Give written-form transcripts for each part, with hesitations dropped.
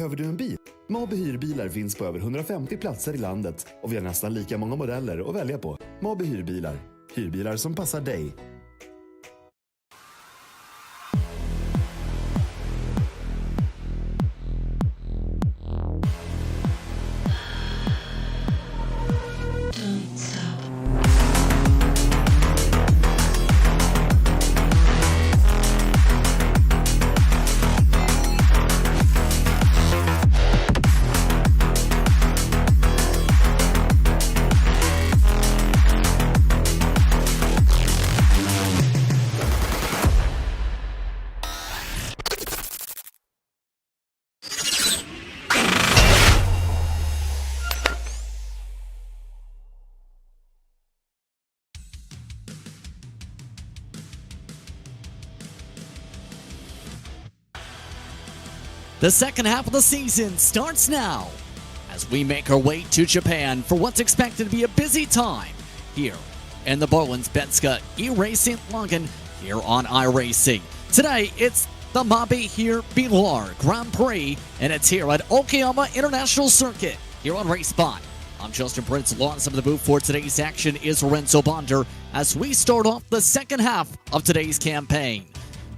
Behöver du en bil? Mabi Hyrbilar finns på över 150 platser i landet och vi har nästan lika många modeller att välja på. Mabi Hyrbilar. Hyrbilar som passar dig. The second half of the season starts now as we make our way to Japan for what's expected to be a busy time here in the Bohlin Svenska Eracingligan here on iRacing. Today, it's the Mabi Hyrbilar Grand Prix, and it's here at Okayama International Circuit here on RaceSpot. I'm Justin Prince. Along some of the booth for today's action is Lorenzo Bonder as we start off the second half of today's campaign.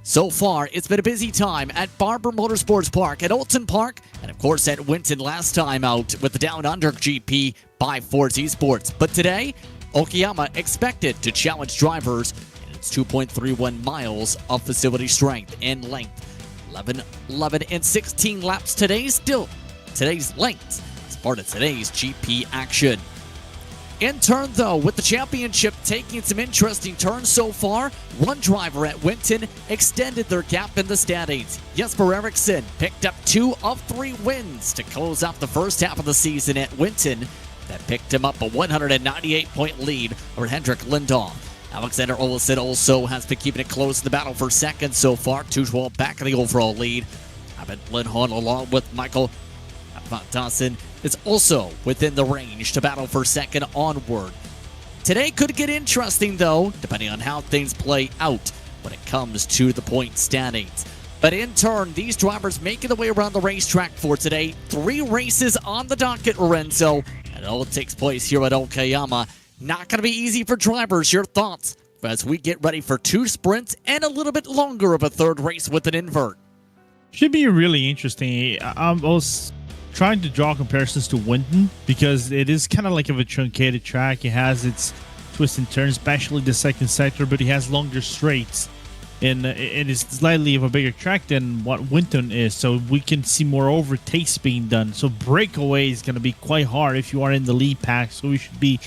So far, it's been a busy time at Barber Motorsports Park, at Alton Park, and of course at Winton last time out with the Down Under GP by Force Esports. But today, Okayama expected to challenge drivers in its 2.31 miles of facility strength and length. 11 and 16 laps today's length as part of today's GP action. In turn, though, with the championship taking some interesting turns so far, one driver at Winton extended their gap in the standings. Jesper Eriksson picked up 2 of 3 wins to close out the first half of the season at Winton. That picked him up a 198-point lead over Henrik Lindahl. Alexander Olsson also has been keeping it close in the battle for second so far, 2-12 back in the overall lead. Ivan Lindholm along with Michael Van Dassen is also within the range to battle for second onward. Today could get interesting, though, depending on how things play out when it comes to the point standings. But in turn, these drivers making their way around the racetrack for today. 3 races on the docket, Lorenzo, and it all takes place here at Okayama. Not going to be easy for drivers. Your thoughts as we get ready for 2 sprints and a little bit longer of a third race with an invert? Should be really interesting. I was trying to draw comparisons to Winton because it is kind of like a truncated track. It has its twists and turns, especially the second sector, but it has longer straights, and it is slightly of a bigger track than what Winton is, so we can see more overtakes being done. So breakaway is going to be quite hard if you are in the lead pack, so we should be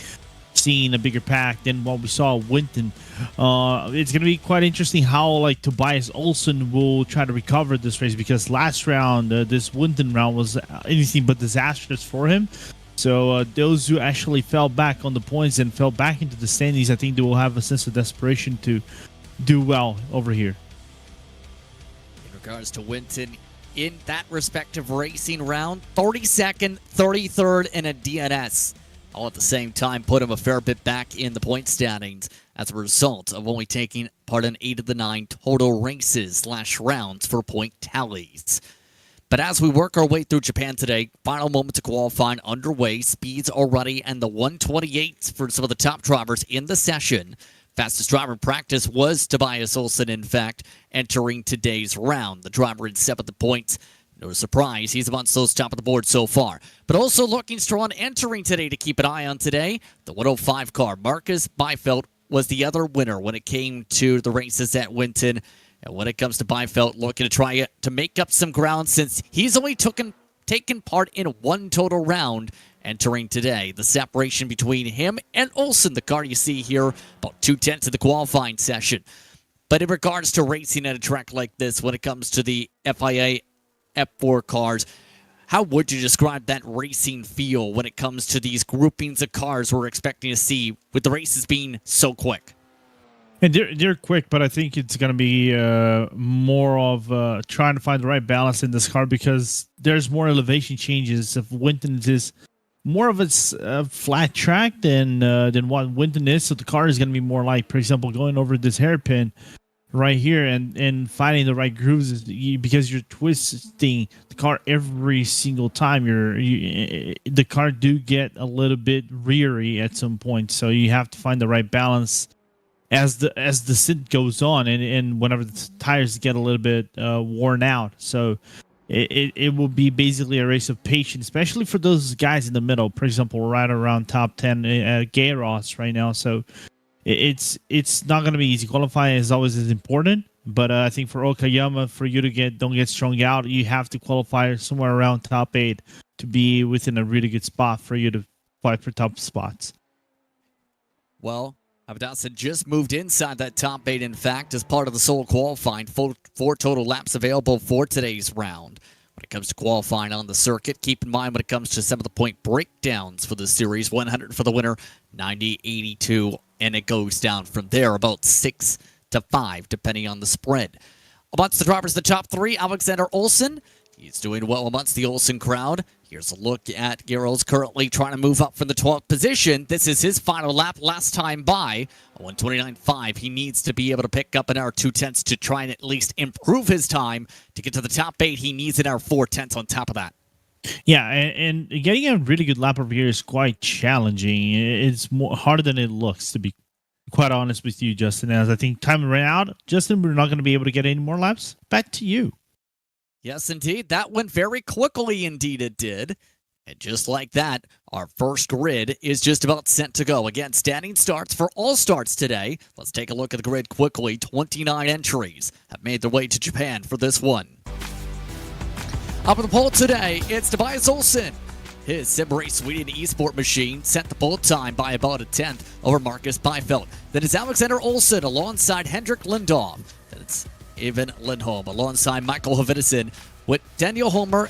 seeing a bigger pack than what we saw at Winton. It's going to be quite interesting how like Tobias Olsson will try to recover this race, because last round, this Winton round, was anything but disastrous for him. So those who actually fell back on the points and fell back into the standings, I think they will have a sense of desperation to do well over here. In regards to Winton, in that respective racing round, 32nd, 33rd, and a DNS. All at the same time put him a fair bit back in the point standings as a result of only taking part in 8 of the 9 total races/rounds for point tallies. But as we work our way through Japan today, final moments of qualifying underway, speeds already, and the 128s for some of the top drivers in the session. Fastest driver in practice was Tobias Olsson, in fact, entering today's round. The driver in 7th points. No surprise, he's amongst those top of the board so far. But also looking strong entering today to keep an eye on today, the 105 car. Marcus Byfeld was the other winner when it came to the races at Winton. And when it comes to Byfeld, looking to try to make up some ground since he's only taken part in 1 total round entering today. The separation between him and Olsson, the car you see here, about 2/10 of the qualifying session. But in regards to racing at a track like this, when it comes to the FIA F4 cars, how would you describe that racing feel when it comes to these groupings of cars we're expecting to see with the races being so quick? And they're quick, but I think it's going to be more of trying to find the right balance in this car, because there's more elevation changes. If Winton is more of a flat track than what Winton is, so the car is going to be more like, for example, going over this hairpin. right here and finding the right grooves because you're twisting the car every single time. The car do get a little bit reary at some point, so you have to find the right balance as the stint goes on and whenever the tires get a little bit worn out. So it will be basically a race of patience, especially for those guys in the middle, for example, right around top 10 Gayros right now. So it's not going to be easy. Qualifying is always important, but I think for Okayama, for you to don't get strung out, you have to qualify somewhere around top 8 to be within a really good spot for you to fight for top spots. Well, Abdasan just moved inside that top 8, in fact, as part of the sole qualifying. Four total laps available for today's round. When it comes to qualifying on the circuit, keep in mind when it comes to some of the point breakdowns for the series, 100 for the winner, 90, 82, and it goes down from there, about 6 to 5, depending on the spread. Amongst the drivers, the top 3, Alexander Olsen. He's doing well amongst the Olsen crowd. Here's a look at Gerolds currently trying to move up from the 12th position. This is his final lap last time by. 1:29.5. He needs to be able to pick up an hour 2/10 to try and at least improve his time. To get to the top 8, he needs an hour 4/10 on top of that. Yeah, and getting a really good lap over here is quite challenging. It's more harder than it looks, to be quite honest with you, Justin. As I think time ran out, Justin, we're not going to be able to get any more laps. Back to you. Yes, indeed. That went very quickly. Indeed, it did. And just like that, our first grid is just about set to go. Again, standing starts for all starts today. Let's take a look at the grid quickly. 29 entries have made their way to Japan for this one. Up on the pole today, it's Tobias Olsen. His Sim Race Sweden eSport machine set the pole time by about a 10th over Marcus Byfeld. Then it's Alexander Olsen alongside Hendrik Lindholm. Then it's Evan Lindholm alongside Michael Havidison, with Daniel Holmer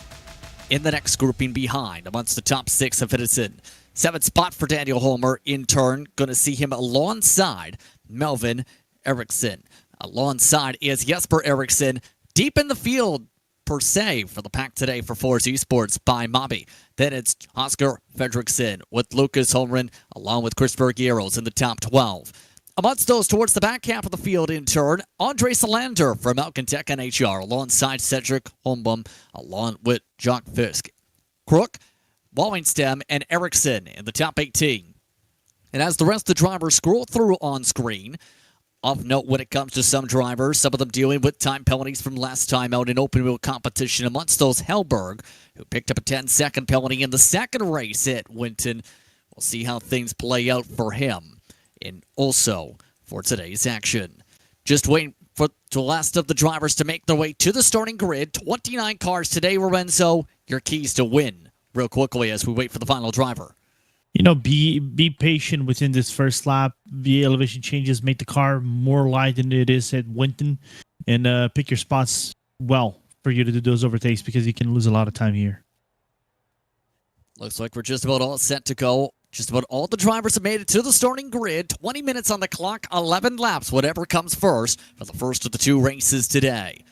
in the next grouping behind amongst the top 6 of Havidison. 7th spot for Daniel Holmer, in turn, going to see him alongside Melvin Eriksson. Alongside is Jesper Eriksson, deep in the field per se for the pack today for Force Esports by Mabi. Then it's Oscar Fredriksson with Lucas Holmgren along with Chris Bergieros in the top 12. Amongst those towards the back half of the field, in turn, Andre Salander from Alcantech NHR alongside Cedric Holmbom along with Jock Fisk. Crook, Wallingstem, and Eriksson in the top 18. And as the rest of the drivers scroll through on screen, of note when it comes to some drivers, some of them dealing with time penalties from last time out in open wheel competition. Amongst those, Hellberg, who picked up a 10-second penalty in the second race at Winton. We'll see how things play out for him. And also for today's action. Just waiting for the last of the drivers to make their way to the starting grid. 29 cars today, Lorenzo. Your keys to win real quickly as we wait for the final driver. You know, be patient within this first lap. The elevation changes make the car more light than it is at Winton. And pick your spots well for you to do those overtakes because you can lose a lot of time here. Looks like we're just about all set to go. Just about all the drivers have made it to the starting grid. 20 minutes on the clock, 11 laps, whatever comes first for the first of the 2 races today.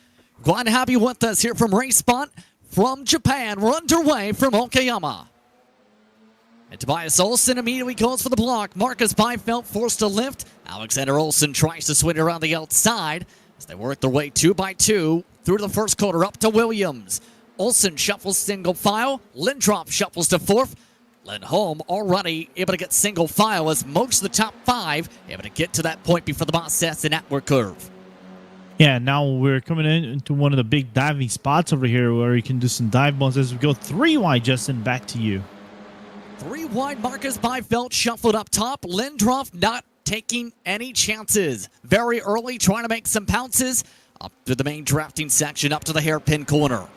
Glad to have you with us here from RaceSpot from Japan. We're underway from Okayama. And Tobias Olsen immediately goes for the block. Marcus Byfeld forced to lift. Alexander Olsen tries to swing around the outside as they work their way 2 by 2 through the first quarter up to Williams. Olsen shuffles single file. Lindroff shuffles to 4th. Lindholm already able to get single file as most of the top 5 able to get to that point before the boss sets an outward curve. Yeah, now we're coming into one of the big diving spots over here where you can do some dive bombs as we go 3 wide. Justin, back to you. 3 wide, Marcus Byfeld shuffled up top. Lindroff not taking any chances. Very early, trying to make some pounces up to the main drafting section, up to the hairpin corner.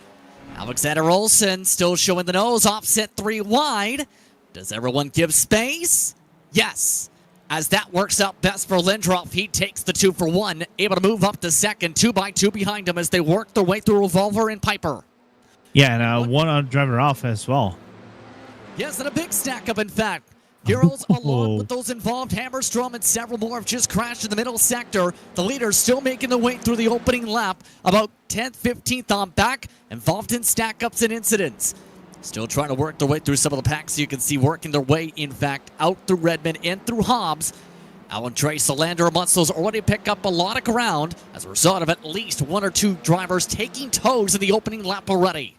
Alexander Olsen still showing the nose, offset 3 wide. Does everyone give space? Yes. As that works out best for Lindroff, he takes the 2 for 1, able to move up to second, 2 by 2 behind him as they work their way through Revolver and Piper. Yeah, and one driver off as well. Yes, and a big stack up, in fact. Heroes, along with those involved, Hammerstrom and several more have just crashed in the middle sector. The leaders still making their way through the opening lap, about 10th, 15th on back, involved in stack-ups and incidents. Still trying to work their way through some of the packs. You can see working their way, in fact, out through Redmond and through Hobbs. Andre Salander amongst those already pick up a lot of ground as a result of at least one or two drivers taking toes in the opening lap already.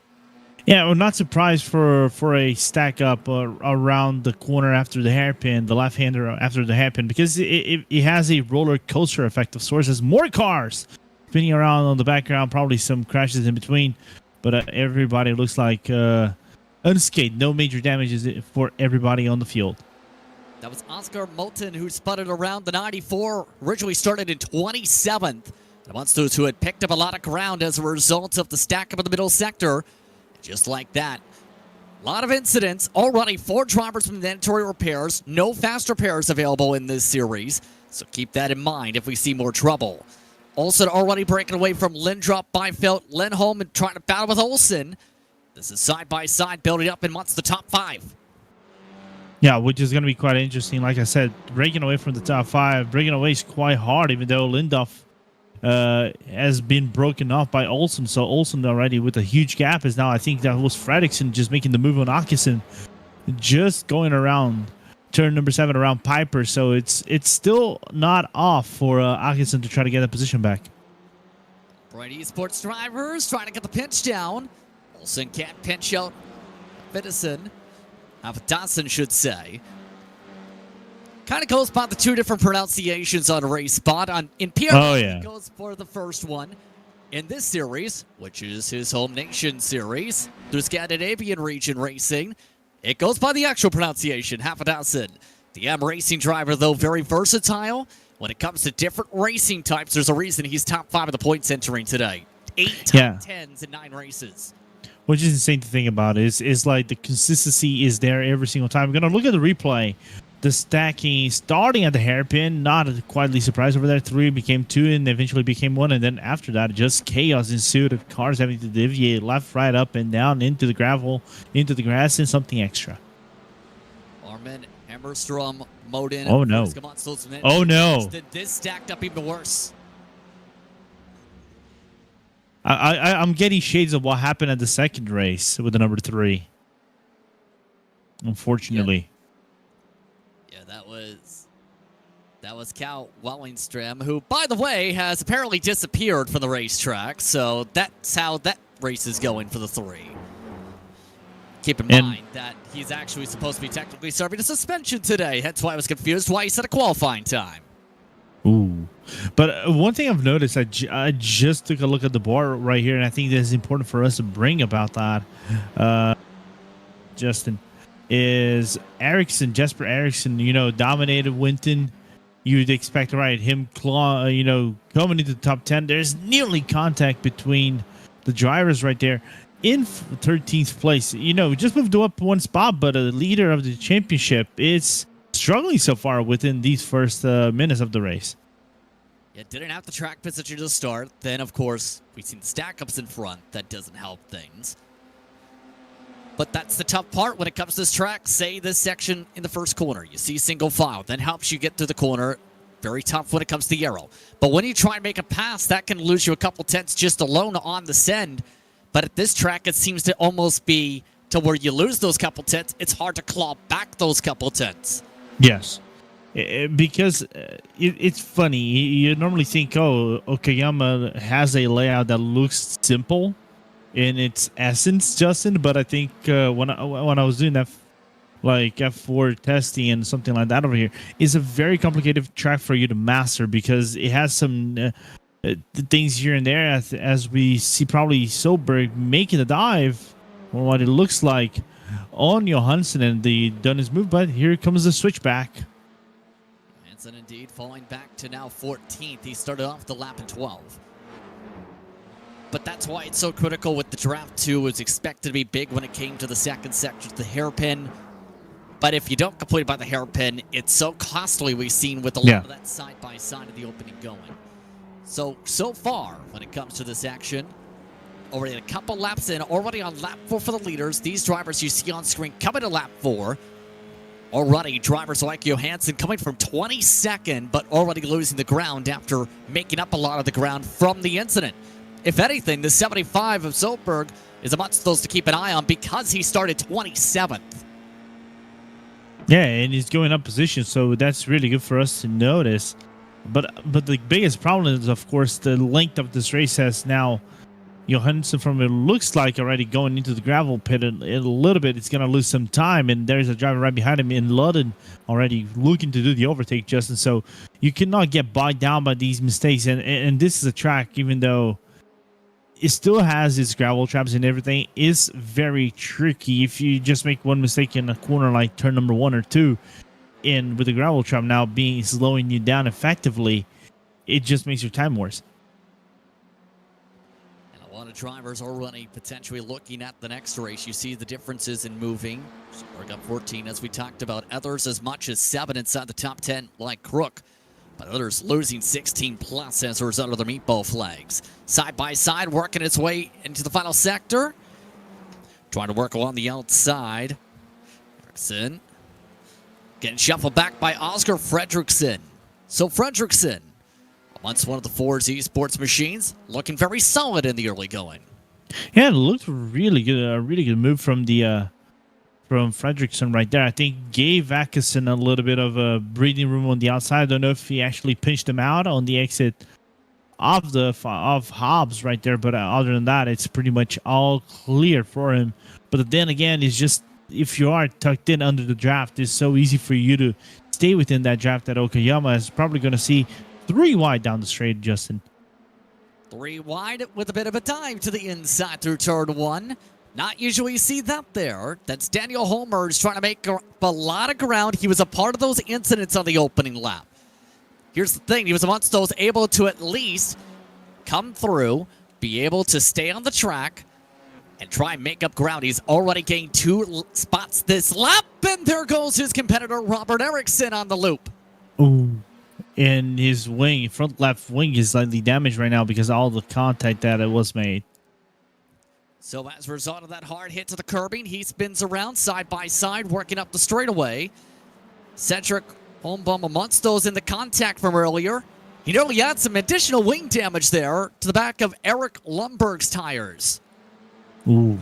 Yeah, well, not surprised for a stack up around the corner after the hairpin, the left-hander after the hairpin, because it has a roller coaster effect of sorts. As more cars spinning around on the background, probably some crashes in between, but everybody looks like unscathed, no major damages for everybody on the field. That was Oscar Moulton who sputtered around the 94, originally started in 27th. And amongst those who had picked up a lot of ground as a result of the stack up in the middle sector. Just like that. A lot of incidents. Already 4 drivers with mandatory repairs. No fast repairs available in this series. So keep that in mind if we see more trouble. Olsen already breaking away from Lindrup, Byfeld, Lindholm, and trying to battle with Olsen. This is side-by-side building up in what's the top 5. Yeah, which is going to be quite interesting. Like I said, breaking away from the top 5, breaking away is quite hard, even though Lindhoff has been broken off by Olsen. So Olsen already with a huge gap is now, I think that was Fredriksson just making the move on Åkesson, just going around turn number 7 around Piper. So it's still not off for Åkesson to try to get that position back. Bright Esports drivers trying to get the pinch down. Olsen can't pinch out Vidison. Dawson should say. Kind of goes by the 2 different pronunciations on RaceSpot. In Pierre, he goes for the first one. In this series, which is his home nation series, through Scandinavian region racing, it goes by the actual pronunciation, Dawson. The M Racing driver, though, very versatile. When it comes to different racing types, there's a reason he's top 5 of the points entering today. 8 top 10s in 9 races. Which is insane to think about is like the consistency is there every single time. We're going to look at the replay. The stacking starting at the hairpin, not quietly surprised over there. 3 became 2 and eventually became 1. And then after that, just chaos ensued of cars having to deviate left, right, up, and down into the gravel, into the grass, and something extra. Armin, Hammerstrom, Modin. Oh, no. Oh, no. This stacked up even worse. I'm getting shades of what happened at the second race with the number 3. Unfortunately. Yeah, that was Cal Wellingstrom, who, by the way, has apparently disappeared from the racetrack. So that's how that race is going for the 3. Keep in mind that he's actually supposed to be technically serving a suspension today. That's why I was confused why he said a qualifying time. Ooh. But one thing I've noticed, I just took a look at the board right here, and I think that is important for us to bring about that, Justin, is Jesper Eriksson, dominated Winton. You'd expect, right, him, coming into the top 10. There's nearly contact between the drivers right there in 13th place. Just moved up 1 spot, but a leader of the championship is struggling so far within these first minutes of the race. Yeah, didn't have the track position to start. Then, of course, we've seen stack-ups in front. That doesn't help things. But that's the tough part when it comes to this track. Say this section in the first corner. You see single file. That helps you get to the corner. Very tough when it comes to the arrow. But when you try and make a pass, that can lose you a couple tenths just alone on the send. But at this track, it seems to almost be to where you lose those couple tenths. It's hard to claw back those couple tenths. Yes. Because it's funny. You normally think, Okayama has a layout that looks simple in its essence, Justin. But I think when I was doing that, like F4 testing and something like that over here, is a very complicated track for you to master because it has some things here and there. As we see, probably Solberg making the dive, or what it looks like on Johansson, and the done his move. But here comes the switchback. And indeed falling back to now 14th. He started off the lap in 12. But that's why it's so critical with the draft 2. It was expected to be big when it came to the second section, the hairpin. But if you don't complete it by the hairpin, it's so costly we've seen with a lot of that side-by-side of the opening going. So far, when it comes to this action, already a couple laps in, already on lap 4 for the leaders. These drivers you see on screen coming to lap 4. Already, drivers like Johansson coming from 22nd, but already losing the ground after making up a lot of the ground from the incident. If anything, the 75 of Solberg is amongst those to keep an eye on because he started 27th. Yeah, and he's going up position, so that's really good for us to notice. But the biggest problem is, of course, the length of this race has now. Johansson, from it looks like already going into the gravel pit in a little bit. It's going to lose some time, and there's a driver right behind him in Ludden already looking to do the overtake, Justin. So you cannot get bogged down by these mistakes. And this is a track, even though it still has its gravel traps and everything, is very tricky. If you just make one mistake in a corner like turn number 1 or 2, and with the gravel trap now being slowing you down effectively, it just makes your time worse. A lot of drivers already potentially looking at the next race. You see the differences in moving. Spark up 14, as we talked about. Others as much as 7 inside the top 10, like Crook. But others losing 16 plus as a result of their meatball flags. Side by side, working its way into the final sector. Trying to work along the outside. Ericsson getting shuffled back by Oscar Fredriksson. So Fredriksson, once one of the Ford's esports machines, looking very solid in the early going. Yeah, it looked really good. A really good move from the from Fredriksson right there. I think gave Atkinson a little bit of a breathing room on the outside. I don't know if he actually pinched him out on the exit of Hobbs right there, but other than that, it's pretty much all clear for him. But then again, it's just, if you are tucked in under the draft, it's so easy for you to stay within that draft that Okayama is probably going to see 3 wide down the straight, Justin. 3 wide with a bit of a dive to the inside through turn 1. Not usually see that there. That's Daniel Holmers trying to make a lot of ground. He was a part of those incidents on the opening lap. Here's the thing. He was amongst those able to at least come through, be able to stay on the track, and try and make up ground. He's already gained 2 spots this lap, and there goes his competitor, Robert Ericsson, on the loop. Ooh. And his wing, front left wing, is slightly damaged right now because of all the contact that it was made. So as a result of that hard hit to the curbing, he spins around side by side, working up the straightaway. Cedric Holmbaum amongst those in the contact from earlier. He nearly had some additional wing damage there to the back of Eric Lundberg's tires. Ooh.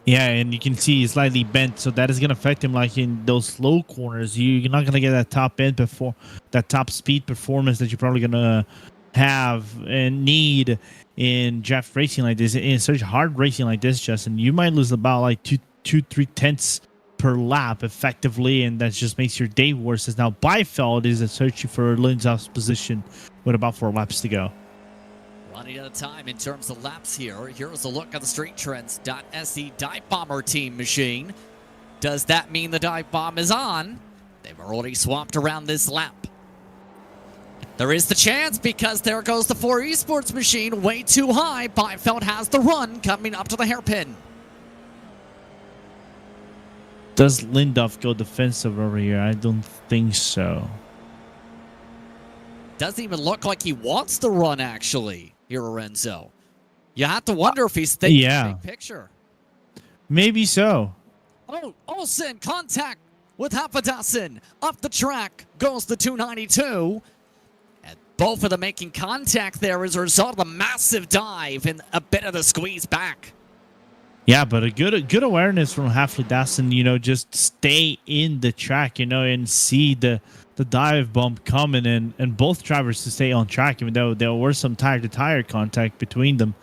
Yeah, and you can see he's slightly bent, so that is going to affect him like in those slow corners. You're not going to get that top end before that top speed performance that you're probably going to have and need in draft racing like this. In such hard racing like this, Justin, you might lose about like 2-3 tenths per lap effectively, and that just makes your day worse. As now Byfeld is searching for Lindsau's position with about 4 laps to go. Running out of time in terms of laps here. Here's a look at the StreetTrends.se Dive Bomber team machine. Does that mean the dive bomb is on? They've already swapped around this lap. There is the chance, because there goes the 4 esports machine way too high. Byfeld has the run coming up to the hairpin. Does Lindoff go defensive over here? I don't think so. Doesn't even look like he wants the run, actually, here, Lorenzo. You have to wonder if he's thinking big picture. Maybe so. Oh, Olsen, contact with Hafadassen. Up the track goes the 292. And both of them making contact there as a result of a massive dive and a bit of the squeeze back. Yeah, but a good awareness from Hafadassen, you know, just stay in the track, you know, and see the dive bump coming, and both drivers to stay on track, even though there were some tire-to-tire contact between them.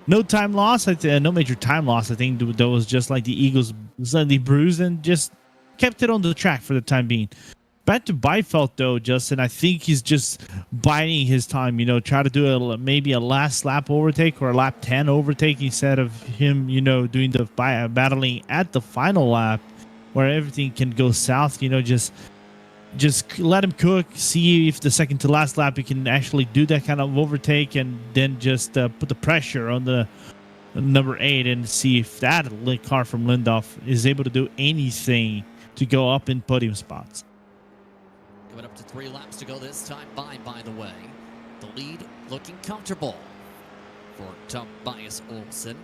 No time loss, no major time loss. I think that was just like the Eagles slightly bruised and just kept it on the track for the time being. Back to Byfeld, though, Justin, I think he's just biding his time, you know, try to do maybe a last lap overtake or a lap 10 overtake instead of him, you know, doing the battling at the final lap where everything can go south, you know, just let him cook, see if the second to last lap he can actually do that kind of overtake, and then just put the pressure on the number 8 and see if that car from Lindoff is able to do anything to go up in podium spots. Going up to 3 laps to go this time by the way. The lead looking comfortable for Tobias Olsen.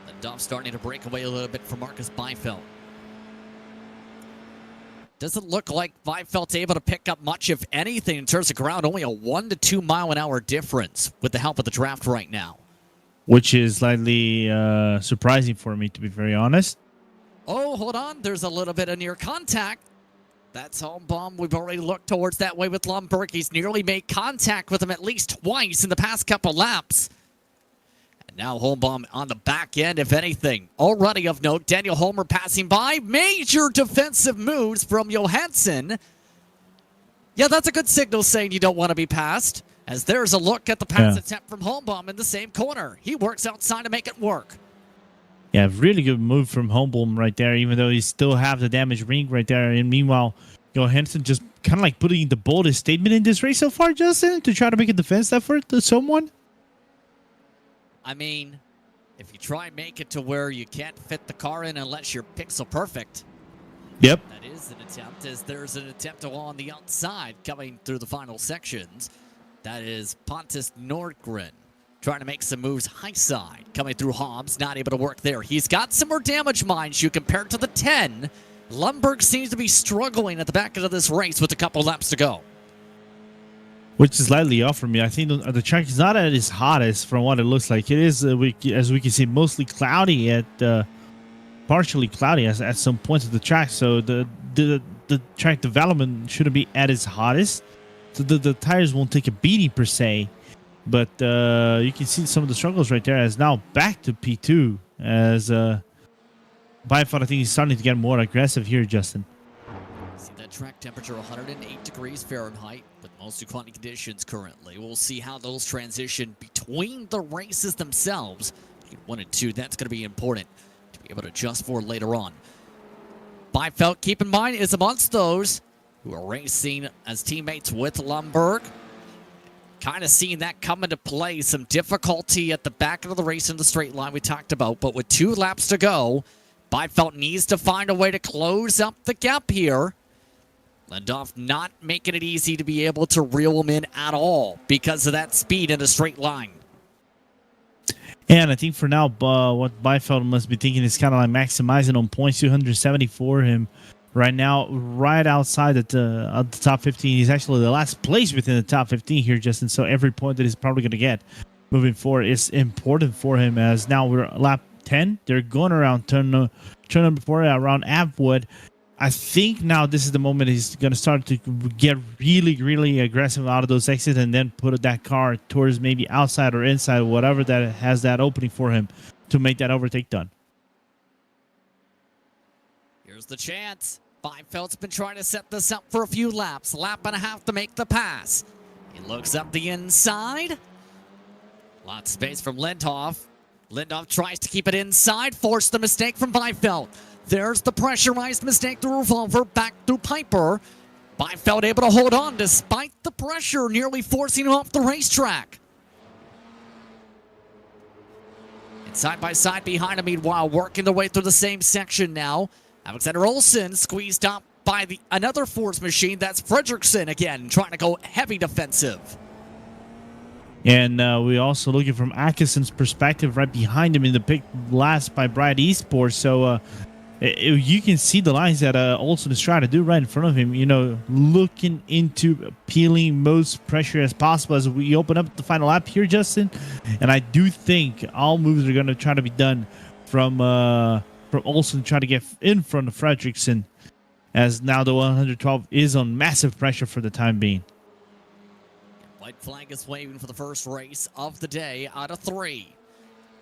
Lindoff starting to break away a little bit from Marcus Byfeld. Doesn't look like Byfeld's able to pick up much, if anything, in terms of ground. Only a 1 to 2 mile an hour difference with the help of the draft right now. Which is slightly surprising for me, to be very honest. Oh, hold on. There's a little bit of near contact. That's Holmbaum. We've already looked towards that way with Lundberg. He's nearly made contact with him at least twice in the past couple laps. And now Holmbaum on the back end, if anything. Already of note, Daniel Holmer passing by. Major defensive moves from Johansson. Yeah, that's a good signal saying you don't want to be passed. As there's a look at the pass attempt from Holmbaum in the same corner. He works outside to make it work. Yeah, really good move from Holmbaum right there, even though he still have the damaged ring right there. And meanwhile, Johansson just kind of like putting the boldest statement in this race so far, Justin, to try to make a defense effort to someone. I mean, if you try and make it to where you can't fit the car in unless you're pixel perfect. Yep. That is an attempt, as there's an attempt on the outside coming through the final sections. That is Pontus Nordgren trying to make some moves high side. Coming through Hobbs, not able to work there. He's got some more damage, mind you, compared to the 10. Lundberg seems to be struggling at the back end of this race with a couple laps to go. Which is slightly off for me. I think the track is not at its hottest from what it looks like. It is, as we can see, mostly cloudy partially cloudy at some points of the track. So the track development shouldn't be at its hottest. So the tires won't take a beating per se. But you can see some of the struggles right there as now back to P2 as Byford, I think he's starting to get more aggressive here, Justin. See that track temperature 108 degrees Fahrenheit with mostly cloudy conditions currently. We'll see how those transition between the races themselves. 1 and 2, that's going to be important to be able to adjust for later on. Byfeld, keep in mind, is amongst those who are racing as teammates with Lundberg. Kind of seeing that come into play. Some difficulty at the back of the race in the straight line we talked about. But with 2 laps to go, Byfeld needs to find a way to close up the gap here. Lindhoff not making it easy to be able to reel him in at all because of that speed in a straight line. And I think for now, what Byfeld must be thinking is kind of like maximizing on points. 270 for him right now, right outside at the top 15. He's actually the last place within the top 15 here, Justin. So every point that he's probably going to get moving forward is important for him. As now we're at lap 10. They're going around turn number 4 around Appwood. I think now this is the moment he's going to start to get really, really aggressive out of those exits and then put that car towards maybe outside or inside, whatever that has that opening for him to make that overtake done. Here's the chance. Byfeld's been trying to set this up for a few laps. Lap and a half to make the pass. He looks up the inside. Lots of space from Lindhoff. Lindhoff tries to keep it inside. Forced the mistake from Byfeld. There's the pressurized mistake through Revolver. Back through Piper. Byfeld able to hold on despite the pressure, nearly forcing him off the racetrack. And side by side behind him, meanwhile, working their way through the same section now. Alexander Olsen squeezed up by another Force machine. That's Fredrickson again, trying to go heavy defensive. And we also looking from Atkinson's perspective right behind him in the pick last by Bright Esports. So you can see the lines that Olsen is trying to do right in front of him. You know, looking into appealing most pressure as possible as we open up the final lap here, Justin. And I do think all moves are going to try to be done from Olsen trying to get in front of Fredrickson, as now the 112 is on massive pressure for the time being. White flag is waving for the first race of the day out of 3.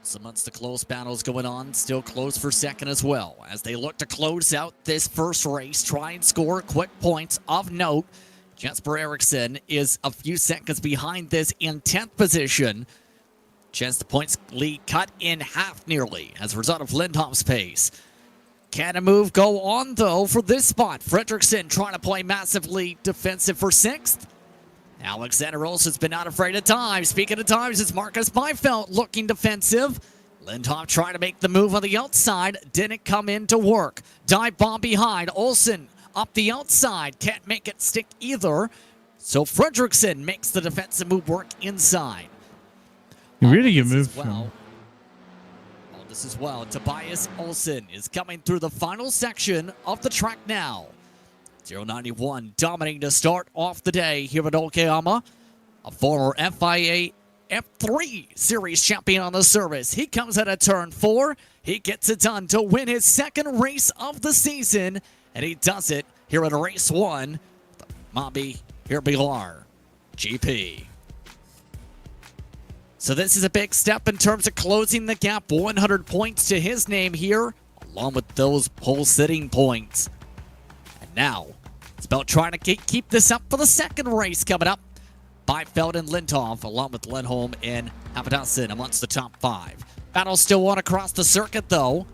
So amongst the close battles going on, still close for second as well. As they look to close out this first race, try and score quick points of note. Jesper Eriksson is a few seconds behind this in 10th position. Chance the points lead cut in half nearly as a result of Lindhoff's pace. Can a move go on, though, for this spot? Fredrickson trying to play massively defensive for 6th. Alexander Olsen's been not afraid of time. Speaking of times, it's Marcus Byfeld looking defensive. Lindhoff trying to make the move on the outside. Didn't come in to work. Dive bomb behind. Olsen up the outside. Can't make it stick either. So Fredrickson makes the defensive move work inside. Really good move from... This as well. Tobias Olsen is coming through the final section of the track now. 091 dominating to start off the day here at Okayama. A former FIA F3 Series champion on the service. He comes out of turn 4. He gets it done to win his second race of the season, and he does it here at race 1, the Mabi Hyrbilar GP. So this is a big step in terms of closing the gap. 100 points to his name here, along with those pole sitting points. And now it's about trying to keep this up for the second race coming up. Byfeld and Lindhoff, along with Lindholm and Hapadassin amongst the top 5. Battle still on across the circuit, though.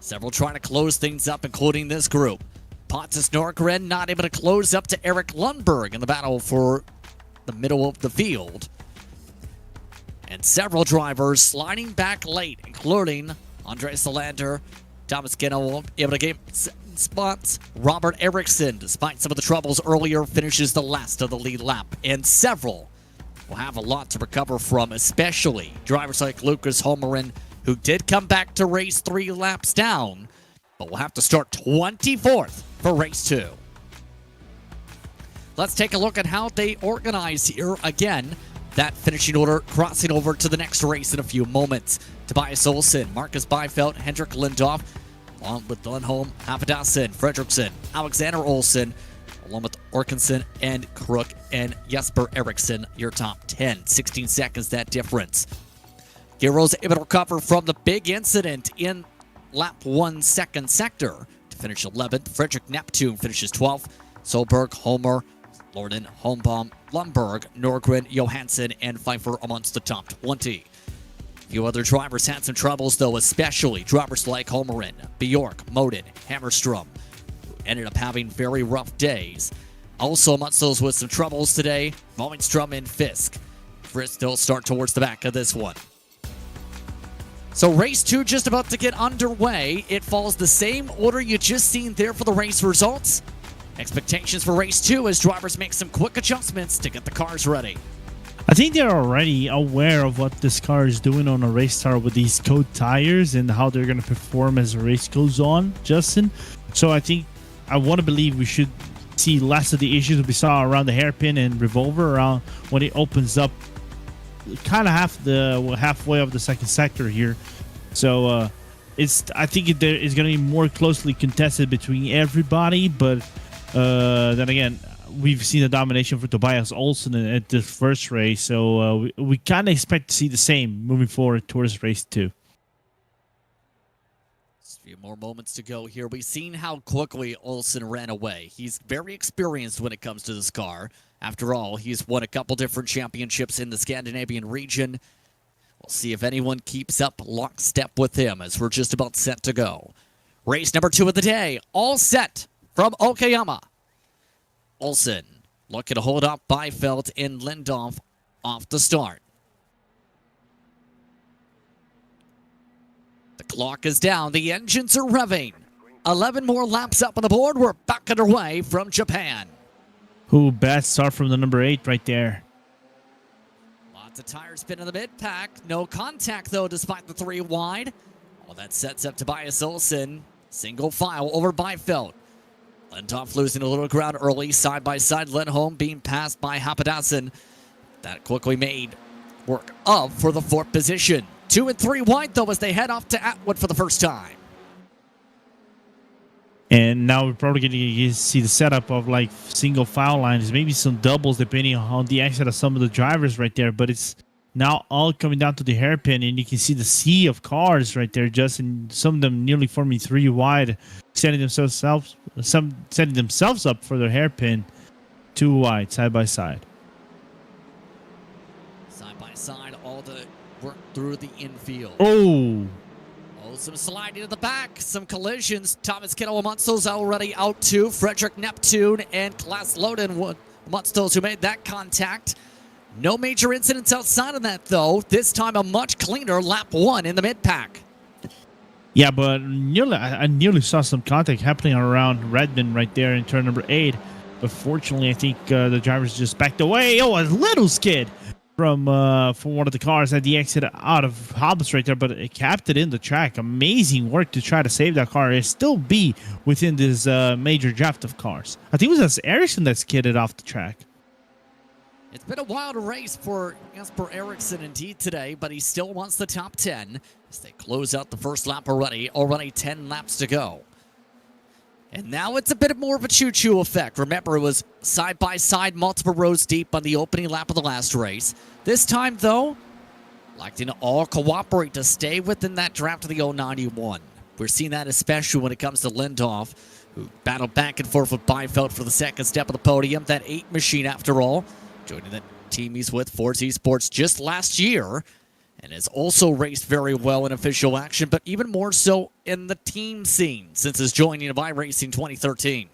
Several trying to close things up, including this group. Pontus Norgren not able to close up to Eric Lundberg in the battle for the middle of the field. And several drivers sliding back late, including Andre Salander, Thomas Kinno able to gain spots. Robert Eriksson, despite some of the troubles earlier, finishes the last of the lead lap. And several will have a lot to recover from, especially drivers like Lucas Holmgren, who did come back to race 3 laps down, but will have to start 24th for race 2. Let's take a look at how they organize here. Again, that finishing order crossing over to the next race in a few moments. Tobias Olsson, Marcus Byfeld, Hendrik Lindhoff, along with Lindholm, Hapadassin, Fredriksson, Alexander Olsson, along with Orkinson and Crook and Jesper Eriksson, your top 10. 16 seconds, that difference. Giro's able to recover from the big incident in lap 1 second sector to finish 11th. Frederick Neptune finishes 12th. Solberg, Homer, Lorden, Holmbaum, Lundberg, Norgren, Johansson, and Pfeiffer amongst the top 20. A few other drivers had some troubles, though, especially drivers like Holmgren, Bjork, Moden, Hammerstrom, who ended up having very rough days. Also amongst those with some troubles today, Moenstrom and Fisk. Frisk will start towards the back of this one. So race 2 just about to get underway. It follows the same order you just seen there for the race results. Expectations for race 2 as drivers make some quick adjustments to get the cars ready. I think they're already aware of what this car is doing on a race start with these coat tires and how they're going to perform as the race goes on, Justin. So I want to believe we should see less of the issues we saw around the hairpin and revolver around when it opens up kind of halfway of the second sector here. So I think it's going to be more closely contested between everybody, but then again, we've seen the domination for Tobias Olsson at the first race, so we kind of expect to see the same moving forward towards race 2. Just a few more moments to go here. We've seen how quickly Olsson ran away. He's very experienced when it comes to this car. After all, he's won a couple different championships in the Scandinavian region. We'll see if anyone keeps up lockstep with him as we're just about set to go. Race number 2 of the day, all set from Okayama. Olsson looking to hold up Byfeld and Lindhoff off the start. The clock is down. The engines are revving. 11 more laps up on the board. We're back underway from Japan. Ooh, bad start from the number 8 right there. Lots of tire spin in the mid-pack. No contact, though, despite the 3 wide. Well, that sets up Tobias Olsson. Single file over Byfeld. Lindhoff losing a little ground early, side by side. Lindholm being passed by Hapadassin. That quickly made work of for the 4th position. 2 and 3 wide, though, as they head off to Atwood for the first time. And now we're probably going to see the setup of like single foul lines, maybe some doubles depending on the exit of some of the drivers right there. But it's now all coming down to the hairpin, and you can see the sea of cars right there, just in some of them nearly forming 3 wide, setting themselves up for their hairpin 2 wide, side by side. Side by side, all the work through the infield. Oh, some sliding to the back, some collisions. Thomas Kinno amongst those already out too. Frederick Neptune and Klaas Loden amongst those who made that contact. No major incidents outside of that, though. This time a much cleaner lap 1 in the mid-pack. Yeah, but I nearly saw some contact happening around Redmond right there in turn number 8. But fortunately, I think the drivers just backed away. Oh, a little skid from one of the cars at the exit out of Hobbs right there, but it capped it in the track. Amazing work to try to save that car and still be within this major draft of cars. I think it was Ericsson that skidded off the track. It's been a wild race for Jesper Eriksson indeed today, but he still wants the top 10 as they close out the first lap already. Already 10 laps to go. And now it's a bit more of a choo-choo effect. Remember, it was side-by-side, multiple rows deep on the opening lap of the last race. This time, though, like to all cooperate to stay within that draft of the 091. We're seeing that especially when it comes to Lindhoff, who battled back and forth with Beifeld for the second step of the podium. That 8 machine, after all, joining the team he's with, Force Esports, just last year, and has also raced very well in official action, but even more so in the team scene since his joining of iRacing 2013.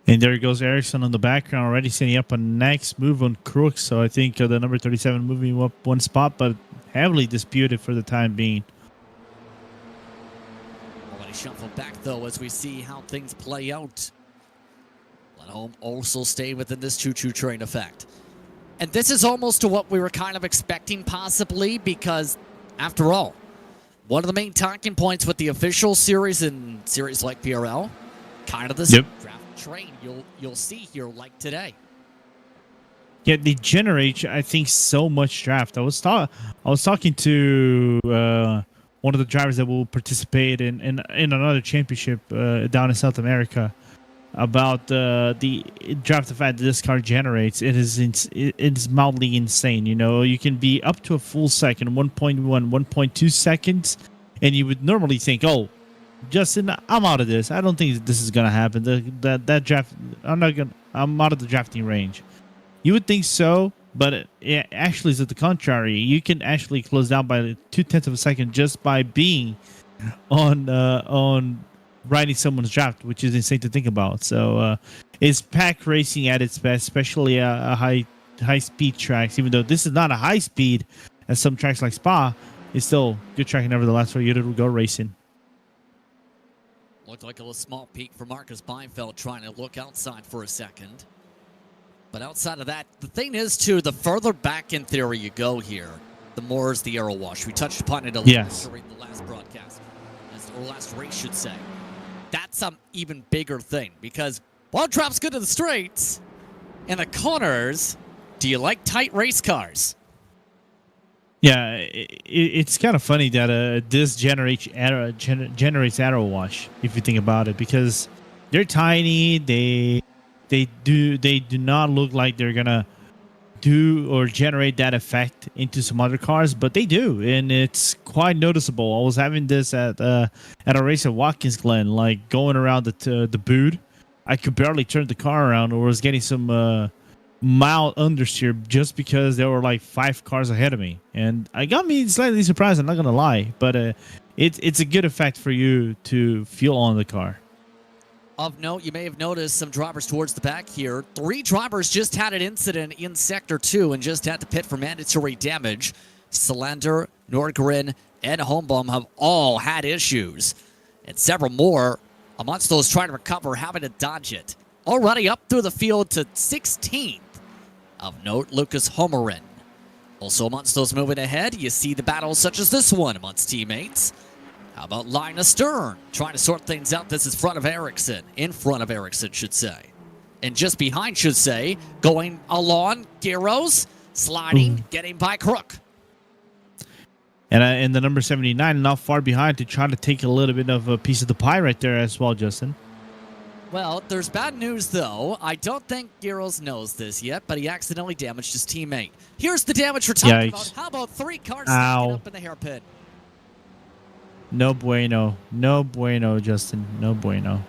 And there goes Ericsson on the background, already setting up a next move on Crooks. So I think the number 37 moving up one spot, but heavily disputed for the time being. Already shuffled back, though, as we see how things play out. Home also stay within this choo-choo train effect. And this is almost to what we were kind of expecting possibly, because after all, one of the main talking points with the official series and series like PRL, kind of this draft train you'll see here like today. Yeah, they generate, I think, so much draft. I was talking to one of the drivers that will participate in another championship down in South America about the draft effect that this car generates. It is mildly insane. You know, you can be up to a full second, 1.1, 1.2 seconds, and you would normally think, oh, Justin, I'm out of this. I don't think this is gonna happen. That draft, I'm out of the drafting range. You would think so, but it actually is at the contrary. You can actually close down by 0.2 of a second just by being on riding someone's draft, which is insane to think about. So it's pack racing at its best, especially a high speed tracks. Even though this is not a high speed, as some tracks like Spa, it's still good track nevertheless for you to go racing. Looked like a little small peak for Marcus Beifeld trying to look outside for a second. But outside of that, the thing is, too, the further back in theory you go here, the more is the aero wash. We touched upon it a little bit during the last broadcast, or last race, should say. That's an even bigger thing, because while it drops good in the straights, in the corners, do you like tight race cars? Yeah, it's kind of funny that this generates aero wash, if you think about it, because they're tiny. They do not look like they're gonna do or generate that effect into some other cars, but they do, and it's quite noticeable. I was having this at a race at Watkins Glen, like going around the boot. I could barely turn the car around, or was getting some mild understeer just because there were like 5 cars ahead of me, and I got me slightly surprised. I'm not gonna lie, but it's a good effect for you to feel on the car. Of note, you may have noticed some drivers towards the back here. 3 drivers just had an incident in Sector 2 and just had to pit for mandatory damage. Salander, Nordgren, and Holmbaum have all had issues, and several more amongst those trying to recover having to dodge it. Already up through the field to 16th. Of note, Lucas Homerin. Also amongst those moving ahead, you see the battles such as this one amongst teammates. How about Linus Stern trying to sort things out? This is front of Ericsson. In front of Ericsson, should say. And just behind, should say, going along, Giros, sliding, getting by Crook. And the number 79 not far behind to try to take a little bit of a piece of the pie right there as well, Justin. Well, there's bad news, though. I don't think Giros knows this yet, but he accidentally damaged his teammate. Here's the damage we're talking about. How about 3 cars stacking up in the hairpin? No bueno. No bueno, Justin. No bueno.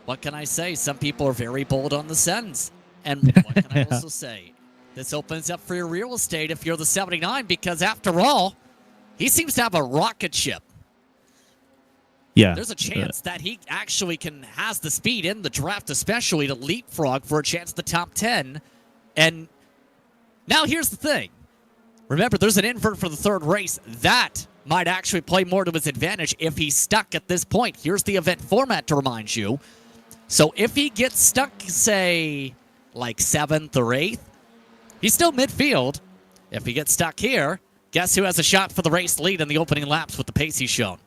What can I say? Some people are very bold on the sends. And what can I also say? This opens up for your real estate if you're the 79, because after all, he seems to have a rocket ship. Yeah. There's a chance that he actually has the speed in the draft, especially to leapfrog for a chance at the top 10. And now here's the thing. Remember, there's an invert for the 3rd race. That might actually play more to his advantage if he's stuck at this point. Here's the event format to remind you. So if he gets stuck, say, like 7th or 8th, he's still midfield. If he gets stuck here, guess who has a shot for the race lead in the opening laps with the pace he's shown?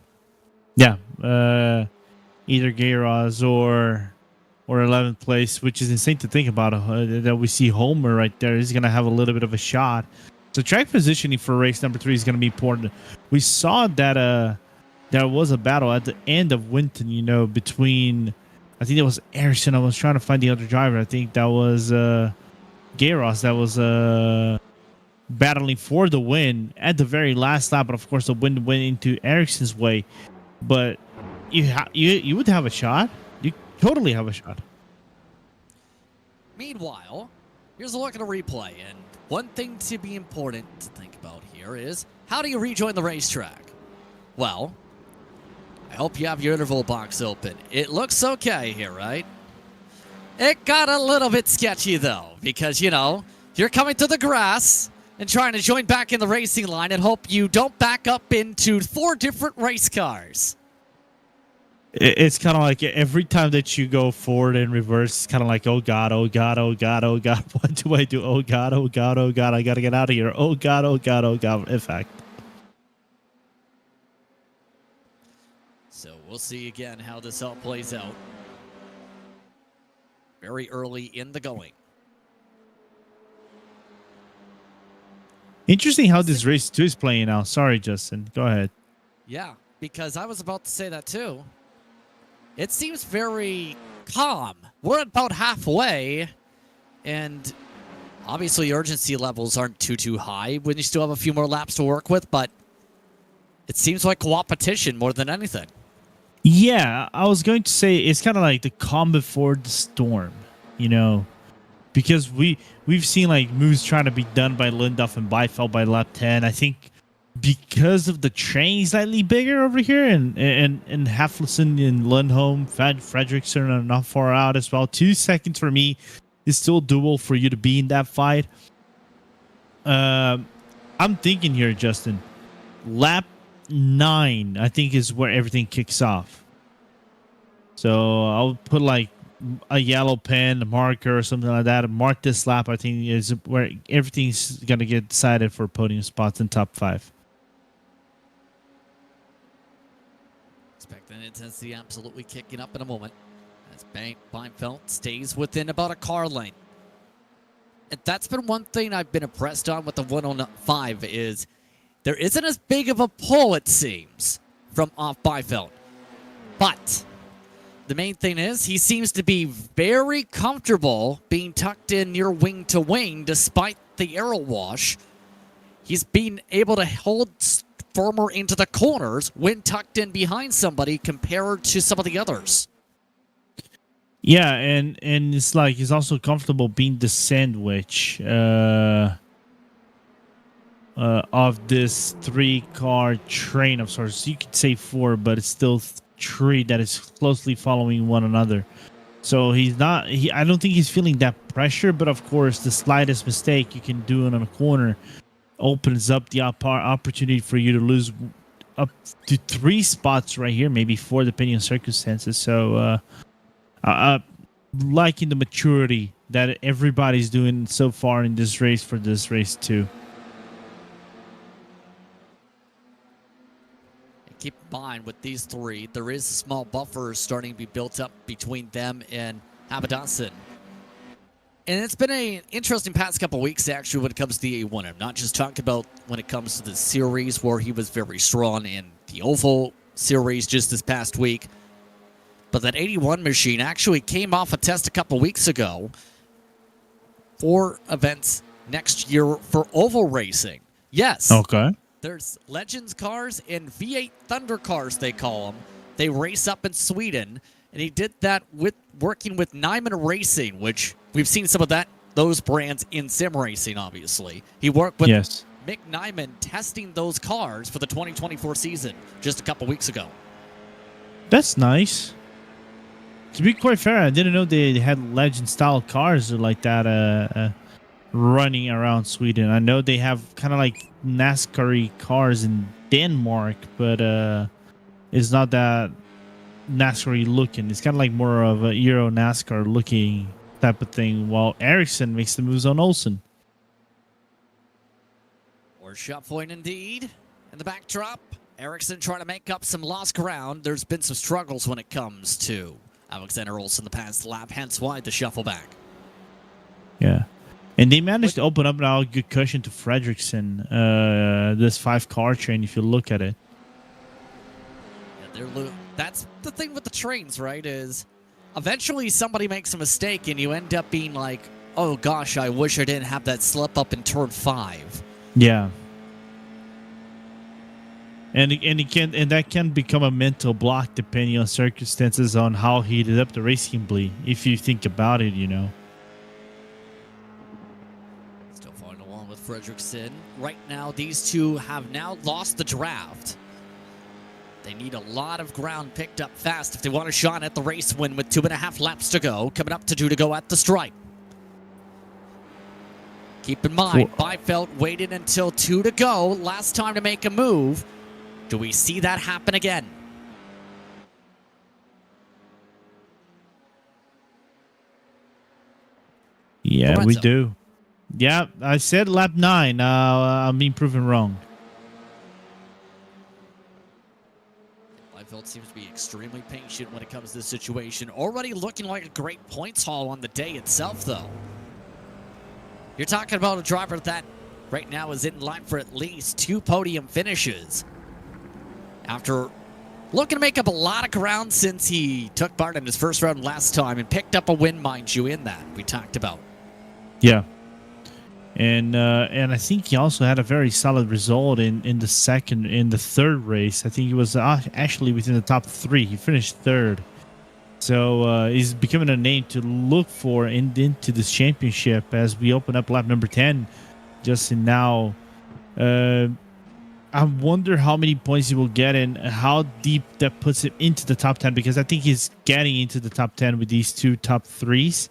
Yeah. Either Gayraz or or 11th place, which is insane to think about. That we see Homer right there. He's going to have a little bit of a shot. So track positioning for race number 3 is going to be important. We saw that there was a battle at the end of Winton, you know, between, I think it was Ericsson. I was trying to find the other driver. I think that was Gayros that was battling for the win at the very last lap. But of course, the win went into Ericsson's way. But you would have a shot. You totally have a shot. Meanwhile, here's a look at a replay. And one thing to be important to think about here is, how do you rejoin the racetrack? Well, I hope you have your interval box open. It looks okay here, right? It got a little bit sketchy, though, because, you know, you're coming to the grass and trying to join back in the racing line and hope you don't back up into 4 different race cars. It's kind of like every time that you go forward and reverse, it's kind of like, oh God, oh God, oh God, oh God, what do I do? Oh God, oh God, oh God, I got to get out of here. Oh God, oh God, oh God, effect. So we'll see again how this all plays out. Very early in the going. Interesting how this race 2 is playing out. Sorry, Justin. Go ahead. Yeah, because I was about to say that too. It seems very calm. We're about halfway, and obviously urgency levels aren't too high when you still have a few more laps to work with, but it seems like competition more than anything. Yeah, I was going to say it's kind of like the calm before the storm, you know, because we've seen like moves trying to be done by Lindoff and Beifeld by lap 10. I think because of the train slightly bigger over here, and Haflison and Lundholm, Fredrickson are not far out as well. 2 seconds for me is still doable for you to be in that fight. I'm thinking here, Justin, lap 9, I think, is where everything kicks off. So I'll put like a yellow pen, a marker, or something like that. Mark this lap, I think, is where everything's going to get decided for podium spots in top 5. Expect that intensity absolutely kicking up in a moment as Beifeld stays within about a car length. And that's been one thing I've been impressed on with the 105 is there isn't as big of a pull, it seems, from off Beifeld. But the main thing is he seems to be very comfortable being tucked in near wing to wing despite the aero wash. He's been able to hold firmer into the corners when tucked in behind somebody compared to some of the others. Yeah, and it's like he's also comfortable being the sandwich of this 3-car train of sorts. You could say 4, but it's still 3 that is closely following one another. So he's not. I don't think he's feeling that pressure. But of course, the slightest mistake you can do it on a corner opens up the opportunity for you to lose up to 3 spots right here, maybe 4 depending on circumstances. So liking the maturity that everybody's doing so far in this race for this race too. Keep in mind with these 3, there is a small buffer starting to be built up between them and Habadassen. And it's been an interesting past couple weeks, actually, when it comes to the A1. I'm not just talking about when it comes to the series where he was very strong in the Oval series just this past week. But that 81 machine actually came off a test a couple weeks ago for events next year for Oval racing. Yes. Okay. There's Legends cars and V8 Thunder cars, they call them. They race up in Sweden, and he did that with working with Nyman Racing, which we've seen some of those brands in sim racing, obviously. He worked with Mick Nyman testing those cars for the 2024 season just a couple weeks ago. That's nice. To be quite fair, I didn't know they had Legend-style cars like that running around Sweden. I know they have kind of like NASCAR cars in Denmark, but it's not that NASCAR looking. It's kind of like more of a Euro NASCAR looking type of thing, while Ericsson makes the moves on Olsen. Or Shuffling indeed. In the backdrop, Ericsson trying to make up some lost ground. There's been some struggles when it comes to Alexander Olsen the past lap, hence why the shuffle back. Yeah. And they managed to open up now a good cushion to Fredrickson, this 5-car train, if you look at it. Yeah, that's the thing with the trains, right, is eventually somebody makes a mistake and you end up being like, oh gosh, I wish I didn't have that slip up in turn 5. Yeah. And that can become a mental block depending on circumstances on how heated up the race can be, if you think about it, you know. Still following along with Fredrickson. Right now, these two have now lost the draft. They need a lot of ground picked up fast if they want a shot at the race win with 2.5 laps to go. Coming up to 2 to go at the stripe. Keep in mind, Byfeld waited until 2 to go last time to make a move. Do we see that happen again? Yeah, Lorenzo. we do. Yeah, I said lap 9. I'm being proven wrong. Byfeld seems to be extremely patient when it comes to this situation. Already looking like a great points haul on the day itself, though. You're talking about a driver that right now is in line for at least 2 podium finishes. After looking to make up a lot of ground since he took part in his first round last time and picked up a win, mind you, in that we talked about. Yeah. And I think he also had a very solid result in the third race. I think he was actually within the top 3. He finished 3rd. So he's becoming a name to look for into this championship as we open up lap number 10 just in now. I wonder how many points he will get and how deep that puts him into the top 10, because I think he's getting into the top 10 with these 2 top 3s.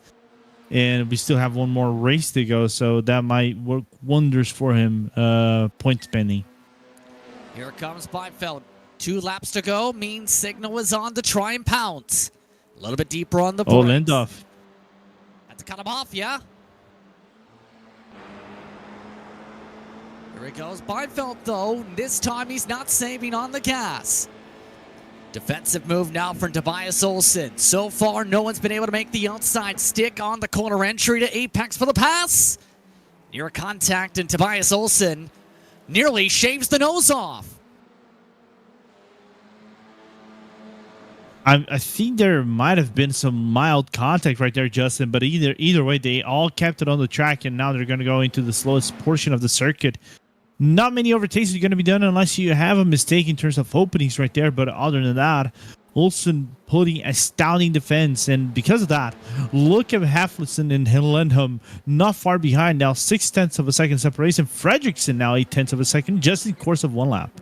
And we still have one more race to go, so that might work wonders for him, point spending. Here comes Byfeld. 2 laps to go means signal is on to try and pounce. A little bit deeper on the brakes. Oh, Lindoff. Had to cut him off, yeah? Here he goes. Byfeld, though. This time he's not saving on the gas. Defensive move now from Tobias Olsen. So far, no one's been able to make the outside stick on the corner entry to Apex for the pass. Near contact, and Tobias Olsen nearly shaves the nose off. I think there might have been some mild contact right there, Justin, but either way, they all kept it on the track, and now they're going to go into the slowest portion of the circuit. Not many overtakes are going to be done unless you have a mistake in terms of openings right there, but other than that, Olsen putting astounding defense, and because of that, look at Haflissen and Lindholm not far behind now, 0.6 of a second separation. Fredrickson now 0.8 of a second, just in the course of 1 lap.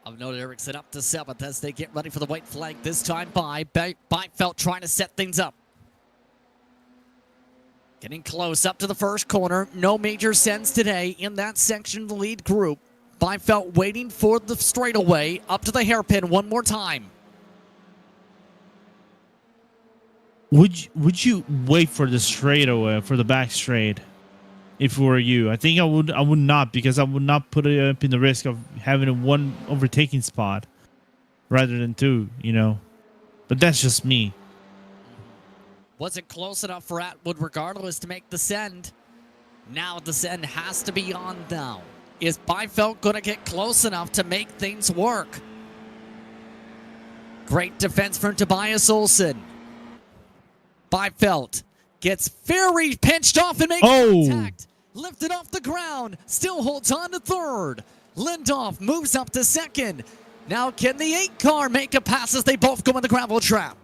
I've noted Ericsson up to 7th as they get ready for the white flag. This time Byfeld trying to set things up. Getting close up to the first corner. No major sends today in that section of the lead group. Byfeld waiting for the straightaway up to the hairpin one more time. Would you wait for the straightaway, for the back straight? If it were you, I think I would not, because I would not put it up in the risk of having a 1 overtaking spot rather than 2, you know. But that's just me. Wasn't close enough for Atwood regardless to make the send. Now the send has to be on now. Is Byfeld going to get close enough to make things work? Great defense from Tobias Olsen. Byfeld gets very pinched off and makes contact. Lifted off the ground. Still holds on to 3rd. Lindoff moves up to 2nd. Now can the 8 car make a pass as they both go in the gravel trap?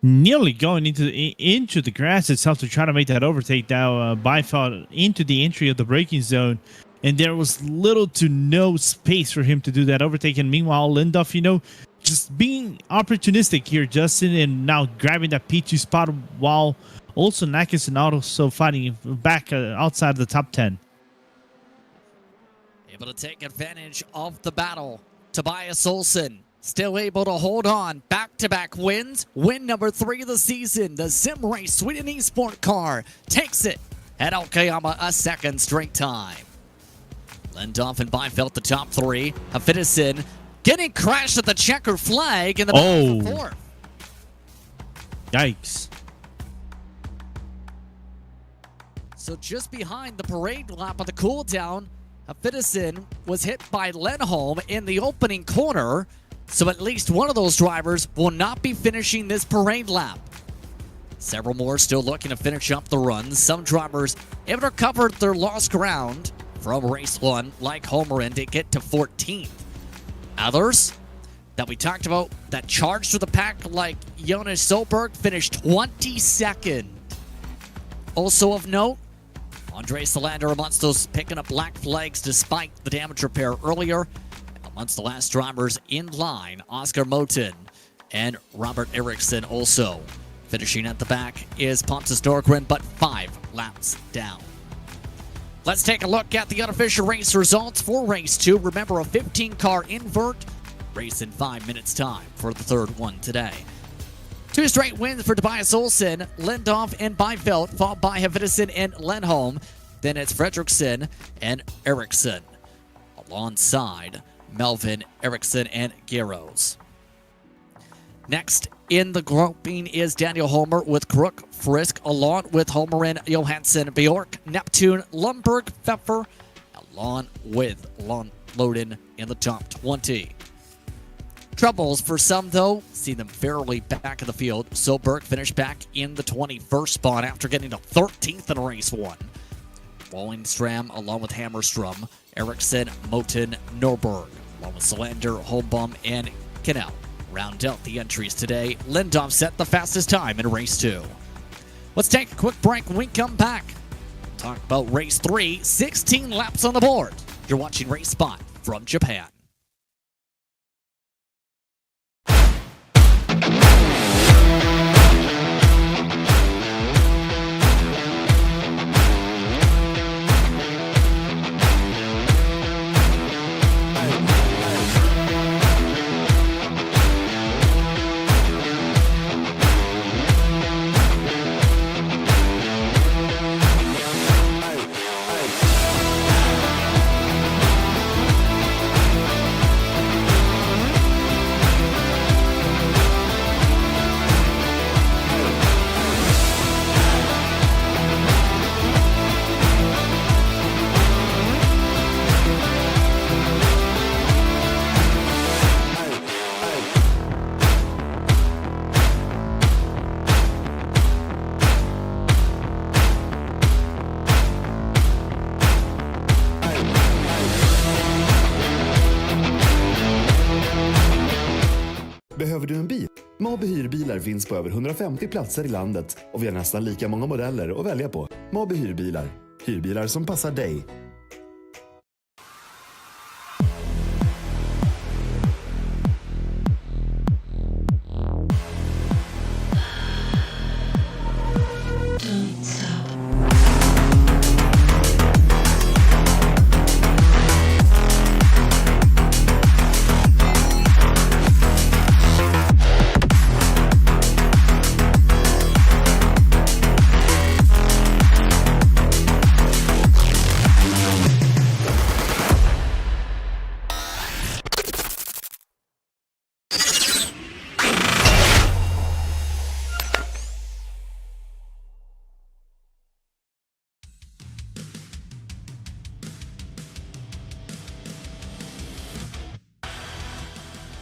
Nearly going into the grass itself to try to make that overtake. Now Byfeld into the entry of the braking zone, and there was little to no space for him to do that overtake. And meanwhile, Lindoff, you know, just being opportunistic here, Justin, and now grabbing that P2 spot while also Nakis and also fighting back outside of the top 10. Able to take advantage of the battle. Tobias Olsen still able to hold on. Back-to-back wins. Win number 3 of the season. The Sim Race Sweden Esport car takes it at Okayama a 2nd straight time. Lindoff and Byfeld the top 3. Hafidison getting crashed at the checker flag in the back for 4th. Yikes. So just behind the parade lap on the cool down, Fitteson was hit by Lindholm in the opening corner, so at least one of those drivers will not be finishing this parade lap. Several more still looking to finish up the run. Some drivers have recovered their lost ground from race 1, like Holmgren, to get to 14th. Others that we talked about that charged for the pack, like Jonas Solberg, finished 22nd. Also of note, Andre Salander amongst those picking up black flags despite the damage repair earlier. Amongst the last drivers in line, Oscar Moten and Robert Eriksson also. Finishing at the back is Pontus Norgren, but 5 laps down. Let's take a look at the unofficial race results for race 2. Remember, a 15-car invert race in 5 minutes time for the third one today. 2 straight wins for Tobias Olsson, Lindhoff and Byveld, followed by Hvidson and Lindholm. Then it's Fredriksson and Eriksson, alongside Melvin, Eriksson, and Garros. Next in the grouping is Daniel Holmer with Crook, Frisk, along with Holmgren, Johansson, Bjork, Neptune, Lundberg, Pfeffer, along with Loden in the top 20. Troubles for some, though. See them fairly back in the field. Solberg finished back in the 21st spot after getting to 13th in race 1. Wallingstram along with Hammerstrom, Eriksson, Moten, Norberg, along with Salander, Holmbaum, and Knell. Round out the entries today. Lindhoff set the fastest time in race 2. Let's take a quick break. When we come back, talk about race 3, 16 laps on the board. You're watching Race Spot from Japan. Behöver du en bil? Mabi Hyrbilar finns på över 150 platser i landet och vi har nästan lika många modeller att välja på. Mabi Hyrbilar. Hyrbilar som passar dig.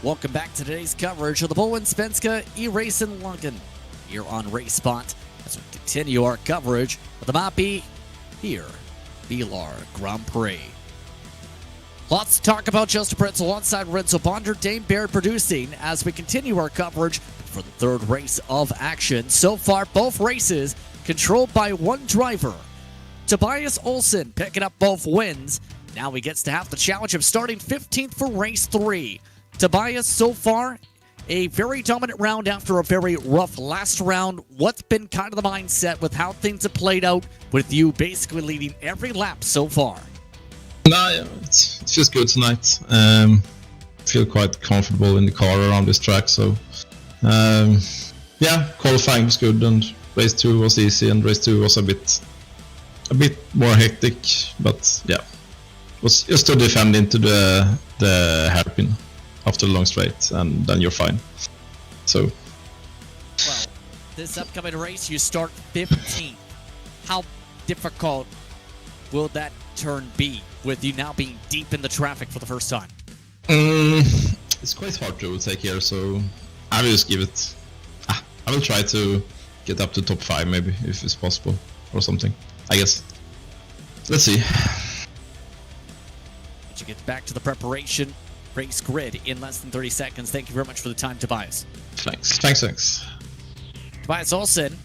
Welcome back to today's coverage of the Bohlin Svenska Eracingligan here on Race Spot as we continue our coverage of the Mabi Hyrbilar Grand Prix. Lots to talk about. Justin Prince alongside Renzo Bonder, Dane Baird producing as we continue our coverage for the third race of action. So far, both races controlled by one driver. Tobias Olsson picking up both wins. Now he gets to have the challenge of starting 15th for race 3. Tobias, so far, a very dominant round after a very rough last round. What's been kind of the mindset with how things have played out with you basically leading every lap so far? Yeah, it's just good tonight. Feel quite comfortable in the car around this track, so yeah, qualifying was good and race 2 was easy and race 2 was a bit more hectic, but yeah, it was just to defend into the hairpin after the long straight, and then you're fine. So, well, this upcoming race, you start 15th. How difficult will that turn be with you now being deep in the traffic for the first time? It's quite hard to overtake here, so I will just give it. I will try to get up to top 5 maybe, if it's possible, or something, I guess. Let's see. As you get back to the preparation race grid in less than 30 seconds. Thank you very much for the time, Tobias. Thanks. Tobias Olsen,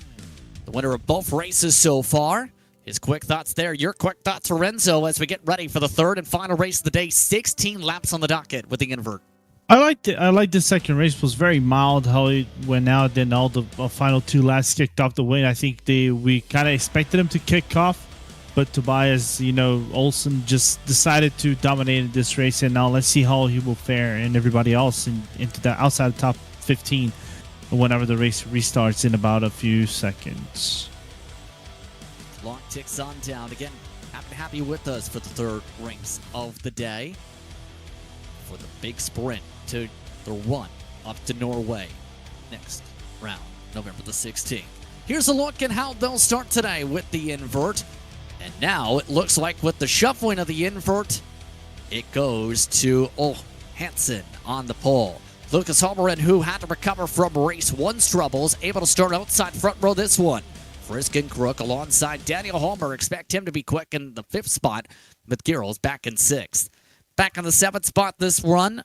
the winner of both races so far. His quick thoughts there. Your quick thoughts, Lorenzo, as we get ready for the third and final race of the day. 16 laps on the docket with the invert. I like the second race. It was very mild how it went out. Then all the final 2 laps kicked off the win. I think we kind of expected them to kick off, but Tobias, Olsen just decided to dominate this race, and now let's see how he will fare and everybody else into the outside the top 15 whenever the race restarts in about a few seconds. Clock ticks on down. Again, happy with us for the third race of the day. For the big sprint to the run up to Norway. Next round, November the 16th. Here's a look at how they'll start today with the invert. And now it looks like with the shuffling of the invert, it goes to Hansen on the pole. Lucas Holmgren, who had to recover from race 1's troubles, able to start outside front row this one. Frisk and Crook alongside Daniel Holmer. Expect him to be quick in the 5th spot, with Girls back in 6th. Back in the 7th spot this run,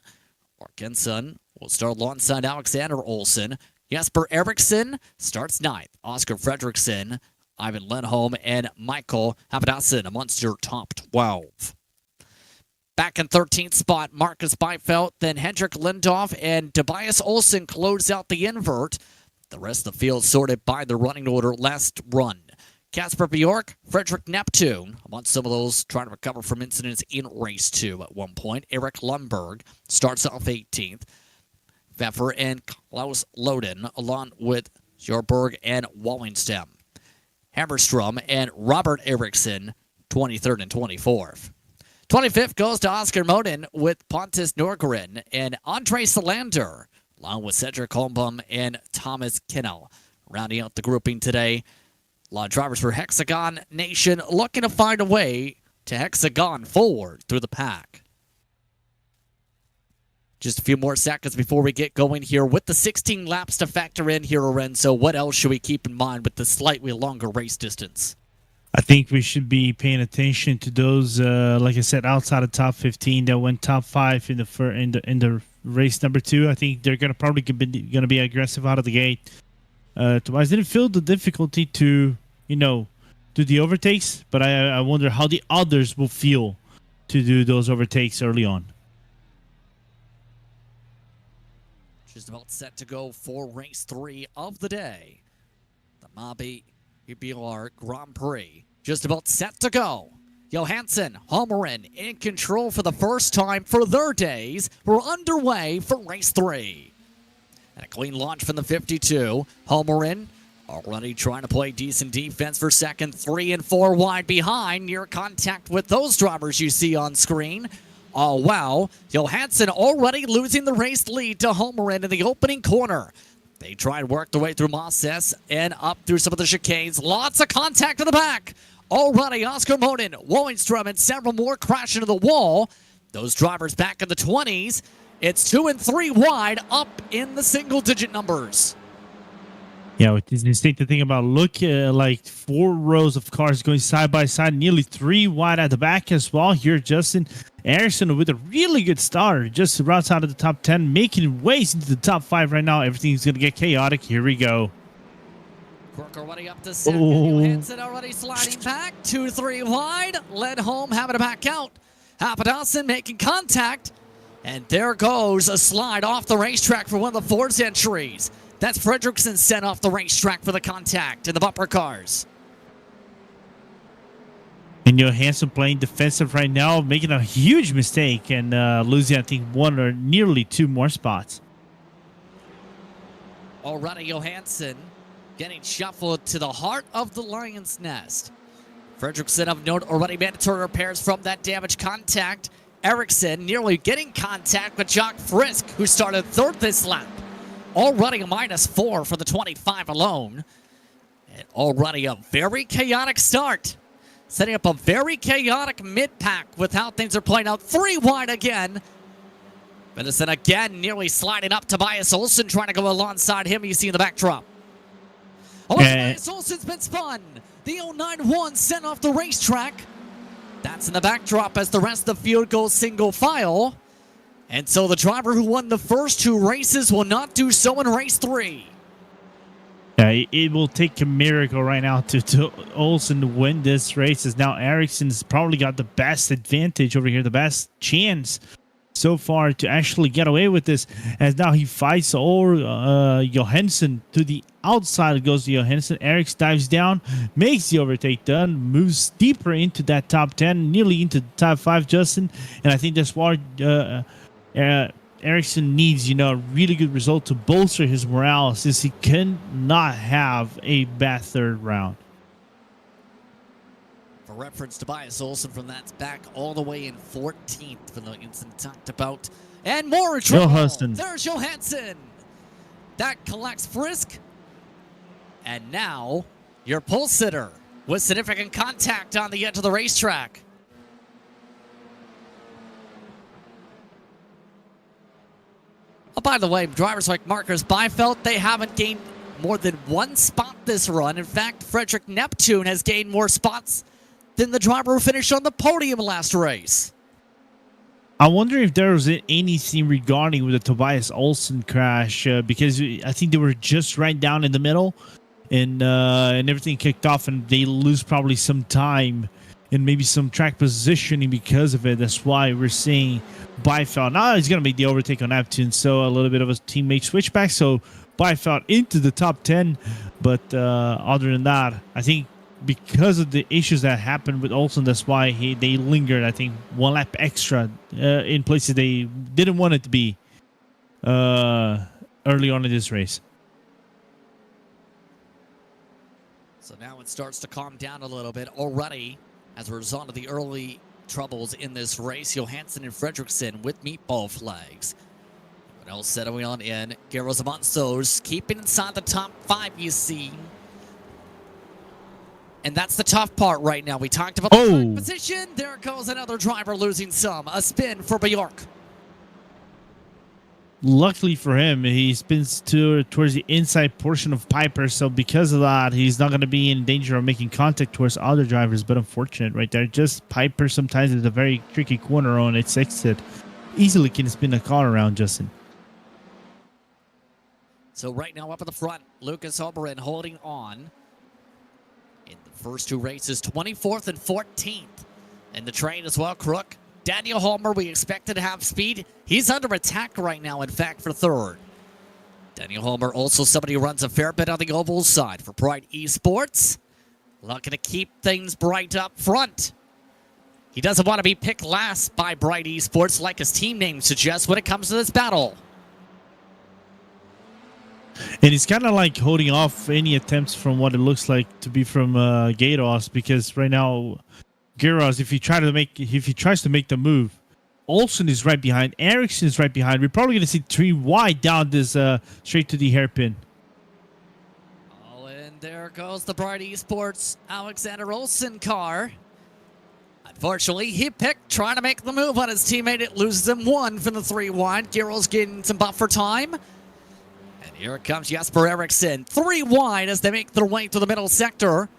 Orkenson will start alongside Alexander Olsen. Jesper Eriksson starts 9th. Oscar Fredriksson, Ivan Lindholm, and Michael Hapadassin amongst your top 12. Back in 13th spot, Marcus Beifelt, then Hendrik Lindhoff and Tobias Olsen close out the invert. The rest of the field sorted by the running order last run. Casper Bjork, Frederick Neptune, amongst some of those trying to recover from incidents in race 2 at one point. Eric Lundberg starts off 18th. Pfeffer and Klaus Loden, along with Jorberg and Wallenstam. Hammerstrom and Robert Eriksson, 23rd and 24th. 25th goes to Oscar Moden with Pontus Norgren and Andre Salander, along with Cedric Holmbom and Thomas Kinnell. Rounding out the grouping today, a lot of drivers for Hexagon Nation looking to find a way to hexagon forward through the pack. Just a few more seconds before we get going here with the 16 laps to factor in here, Lorenzo. What else should we keep in mind with the slightly longer race distance? I think we should be paying attention to those, like I said, outside the top 15 that went top 5 in the race number 2. I think they're gonna probably be aggressive out of the gate. Tobias didn't feel the difficulty to, do the overtakes, but I wonder how the others will feel to do those overtakes early on. Just about set to go for race 3 of the day. The Mabi Hyrbilar Grand Prix. Just about set to go. Johansson, Holmgren in control for the first time for their days. We're underway for race 3. And a clean launch from the 52. Holmgren already trying to play decent defense for second. 3 and 4 wide behind. Near contact with those drivers you see on screen. Oh, wow. Johansson already losing the race lead to Holmgren in the opening corner. They try and work their way through Mosses and up through some of the chicanes. Lots of contact in the back. Already Oscar Moden, Wallenstrom, and several more crash into the wall. Those drivers back in the 20s. It's 2 and 3 wide, up in the single-digit numbers. Yeah, it is insane to think about. Look, like 4 rows of cars going side by side, nearly 3 wide at the back as well. Here, Justin Eriksson with a really good start, just routes out of the top 10, making ways into the top 5 right now. Everything's going to get chaotic. Here we go. Cork already up to second. Johansson already sliding back. 2-3 wide. Led home, having to back out. Hapadassin making contact. And there goes a slide off the racetrack for one of the Ford's entries. That's Fredriksson sent off the racetrack for the contact in the bumper cars. And Johansson playing defensive right now, making a huge mistake and losing, I think, 1 or nearly 2 more spots. Already Johansson getting shuffled to the heart of the lion's nest. Fredriksson of note already mandatory repairs from that damaged contact. Eriksson nearly getting contact with Jock Frisk, who started 3rd this lap. Already a -4 for the 25 alone. And already a very chaotic start. Setting up a very chaotic mid-pack with how things are playing out. 3 wide again. Venison again nearly sliding up. Tobias Olsen trying to go alongside him. You see in the backdrop. Oh, Tobias Olsen's been spun. The 091 sent off the racetrack. That's in the backdrop as the rest of the field goes single file. And so the driver who won the first 2 races will not do so in race 3. Yeah, it will take a miracle right now to Olsen to win this race, as now Ericsson's probably got the best advantage over here, the best chance so far to actually get away with this, as now he fights Johansson to the outside. Goes to Johansson. Eriks dives down, makes the overtake done, moves deeper into that top 10, nearly into the top 5, Justin. And I think that's why Ericsson needs, a really good result to bolster his morale, since he cannot have a bad third round. For reference, Tobias Olsen from that's back all the way in 14th for the incident talked about. And more trouble. Johansson. There's Johansson. That collects Frisk. And now your pole sitter with significant contact on the edge of the racetrack. Oh, by the way, drivers like Marcus Byfeld, they haven't gained more than 1 spot this run. In fact, Frederick Neptune has gained more spots than the driver who finished on the podium last race. I wonder if there was anything regarding with the Tobias Olsen crash, because I think they were just right down in the middle, and everything kicked off, and they lose probably some time and maybe some track positioning because of it. That's why we're seeing Byfeld. Now he's going to make the overtake on Neptune, so a little bit of a teammate switchback. So Byfeld into the top 10, but other than that, I think because of the issues that happened with Olsen, that's why they lingered, I think, 1 lap extra in places they didn't want it to be early on in this race. So now it starts to calm down a little bit already as a result of the early troubles in this race. Johansson and Fredrickson with meatball flags. What else settling on in? Garros Avanzos keeping inside the top 5, you see. And that's the tough part right now. We talked about the third position. There goes another driver losing some. A spin for Bjork. Luckily for him, he spins towards the inside portion of Piper, so because of that, he's not going to be in danger of making contact towards other drivers, but unfortunate right there. Just Piper sometimes is a very tricky corner on its exit. Easily can spin a car around, Justin. So right now up at the front, Lucas Oberon holding on. In the first 2 races, 24th and 14th. And the train as well, Crook. Daniel Holmer, we expected to have speed. He's under attack right now, in fact, for 3rd. Daniel Holmer, also somebody who runs a fair bit on the oval side for Pride Esports. Looking to keep things bright up front. He doesn't want to be picked last by Bright Esports, like his team name suggests, when it comes to this battle. And he's kind of like holding off any attempts from what it looks like to be from Gatos, because right now, Gatos, if he tries to make the move, Olsen is right behind, Ericsson is right behind. We're probably going to see 3 wide down this straight to the hairpin. Oh, and there goes the Bright Esports Alexander Olsen car. Unfortunately, he picked trying to make the move on his teammate. It loses him 1 from the 3 wide. Giro's getting some buffer time. And here comes Jesper Eriksson. 3 wide as they make their way to the middle sector.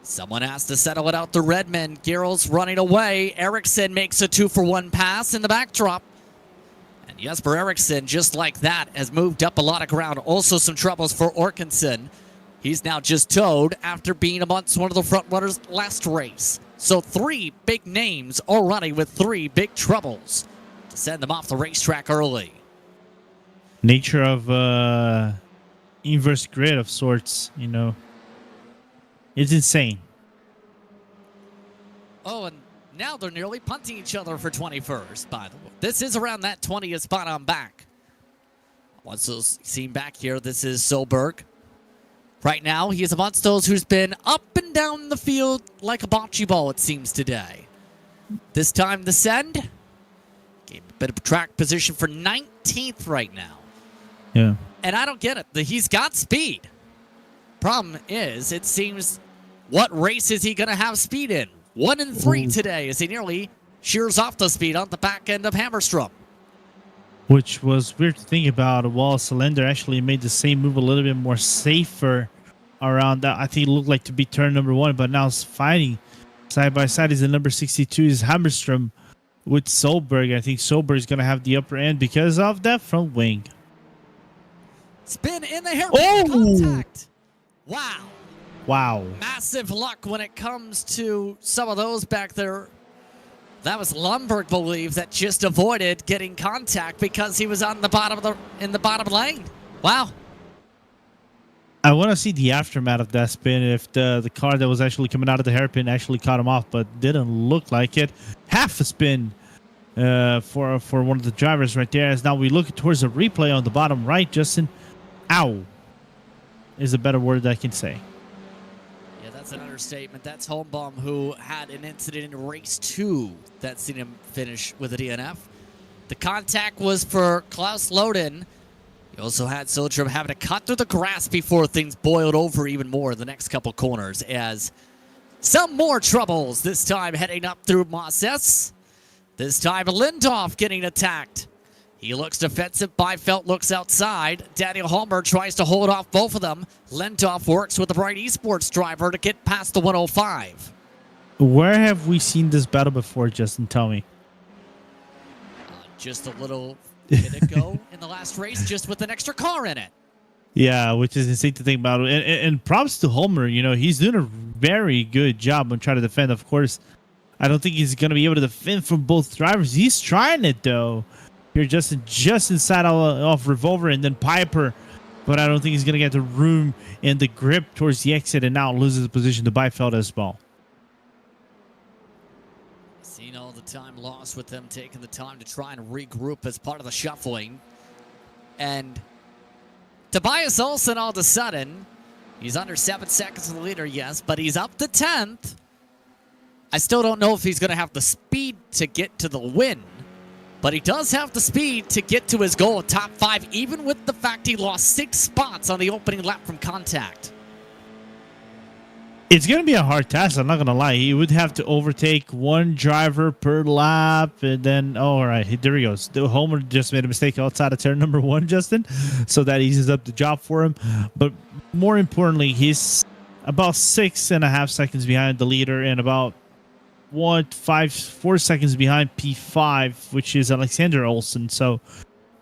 Someone has to settle it out to Redmond. Giro's running away. Eriksson makes a 2-for-1 pass in the backdrop. And Jesper Eriksson, just like that, has moved up a lot of ground. Also some troubles for Orkinson. He's now just towed after being amongst one of the front runners last race. So 3 big names already with 3 big troubles to send them off the racetrack early. Nature of inverse grid of sorts, you know. It's insane. Oh, and now they're nearly punting each other for 21st, by the way. This is around that 20th spot on back. Once those seen back here, this is Solberg. Right now, he is amongst those who's been up and down the field like a bocce ball, it seems, today. This time, the send. Gave a bit of track position for 19th right now. Yeah. And I don't get it. He's got speed. Problem is, it seems, what race is he going to have speed in? 1 and 3 today as he nearly shears off the speed on the back end of Hammerstrom. Which was weird to think about. While Cylinder actually made the same move a little bit more safer around that. I think it looked like to be turn number 1, but now it's fighting side by side. Is the number 62 is Hammerstrom with Solberg. I think Solberg is going to have the upper end because of that front wing. Spin in the hairpin. Contact. Wow. Wow. Massive luck when it comes to some of those back there. That was Lundberg, believe, that just avoided getting contact because he was on the bottom of in the bottom lane. Wow. I want to see the aftermath of that spin if the car that was actually coming out of the hairpin actually caught him off, but didn't look like it. Half a spin for one of the drivers right there. As now we look towards the replay on the bottom right, Justin. Ow is a better word I can say. Yeah, that's an understatement. That's Holmbaum, who had an incident in race 2 that seen him finish with a DNF. The contact was for Klaus Loden. You also had Sildrum having to cut through the grass before things boiled over even more in the next couple corners, as some more troubles, this time heading up through Mosses. This time Lindhoff getting attacked. He looks defensive. Byfeld looks outside. Daniel Holmer tries to hold off both of them. Lindhoff works with the Bright Esports driver to get past the 105. Where have we seen this battle before, Justin? Tell me. Just a little bit ago in the last race, just with an extra car in it. Yeah, which is insane to think about. And props to Holmer. You know, he's doing a very good job on trying to defend. Of course, I don't think he's going to be able to defend from both drivers. He's trying it, though. You're just inside of Revolver and then Piper. But I don't think he's going to get the room and the grip towards the exit, and now loses the position to Byfeld as well. Seen all the time lost with them taking the time to try and regroup as part of the shuffling. And Tobias Olsen, all of a sudden, he's under 7 seconds of the leader, yes, but he's up to 10th. I still don't know if he's going to have the speed to get to the win, but he does have the speed to get to his goal of top 5, even with the fact he lost 6 spots on the opening lap from contact. It's going to be a hard task, I'm not going to lie. He would have to overtake one driver per lap, and then, oh, all right, there he goes. The Homer just made a mistake outside of turn number 1, Justin, so that eases up the job for him. But more importantly, he's about 6.5 seconds behind the leader and about 4 seconds behind P5, which is Alexander Olsen. So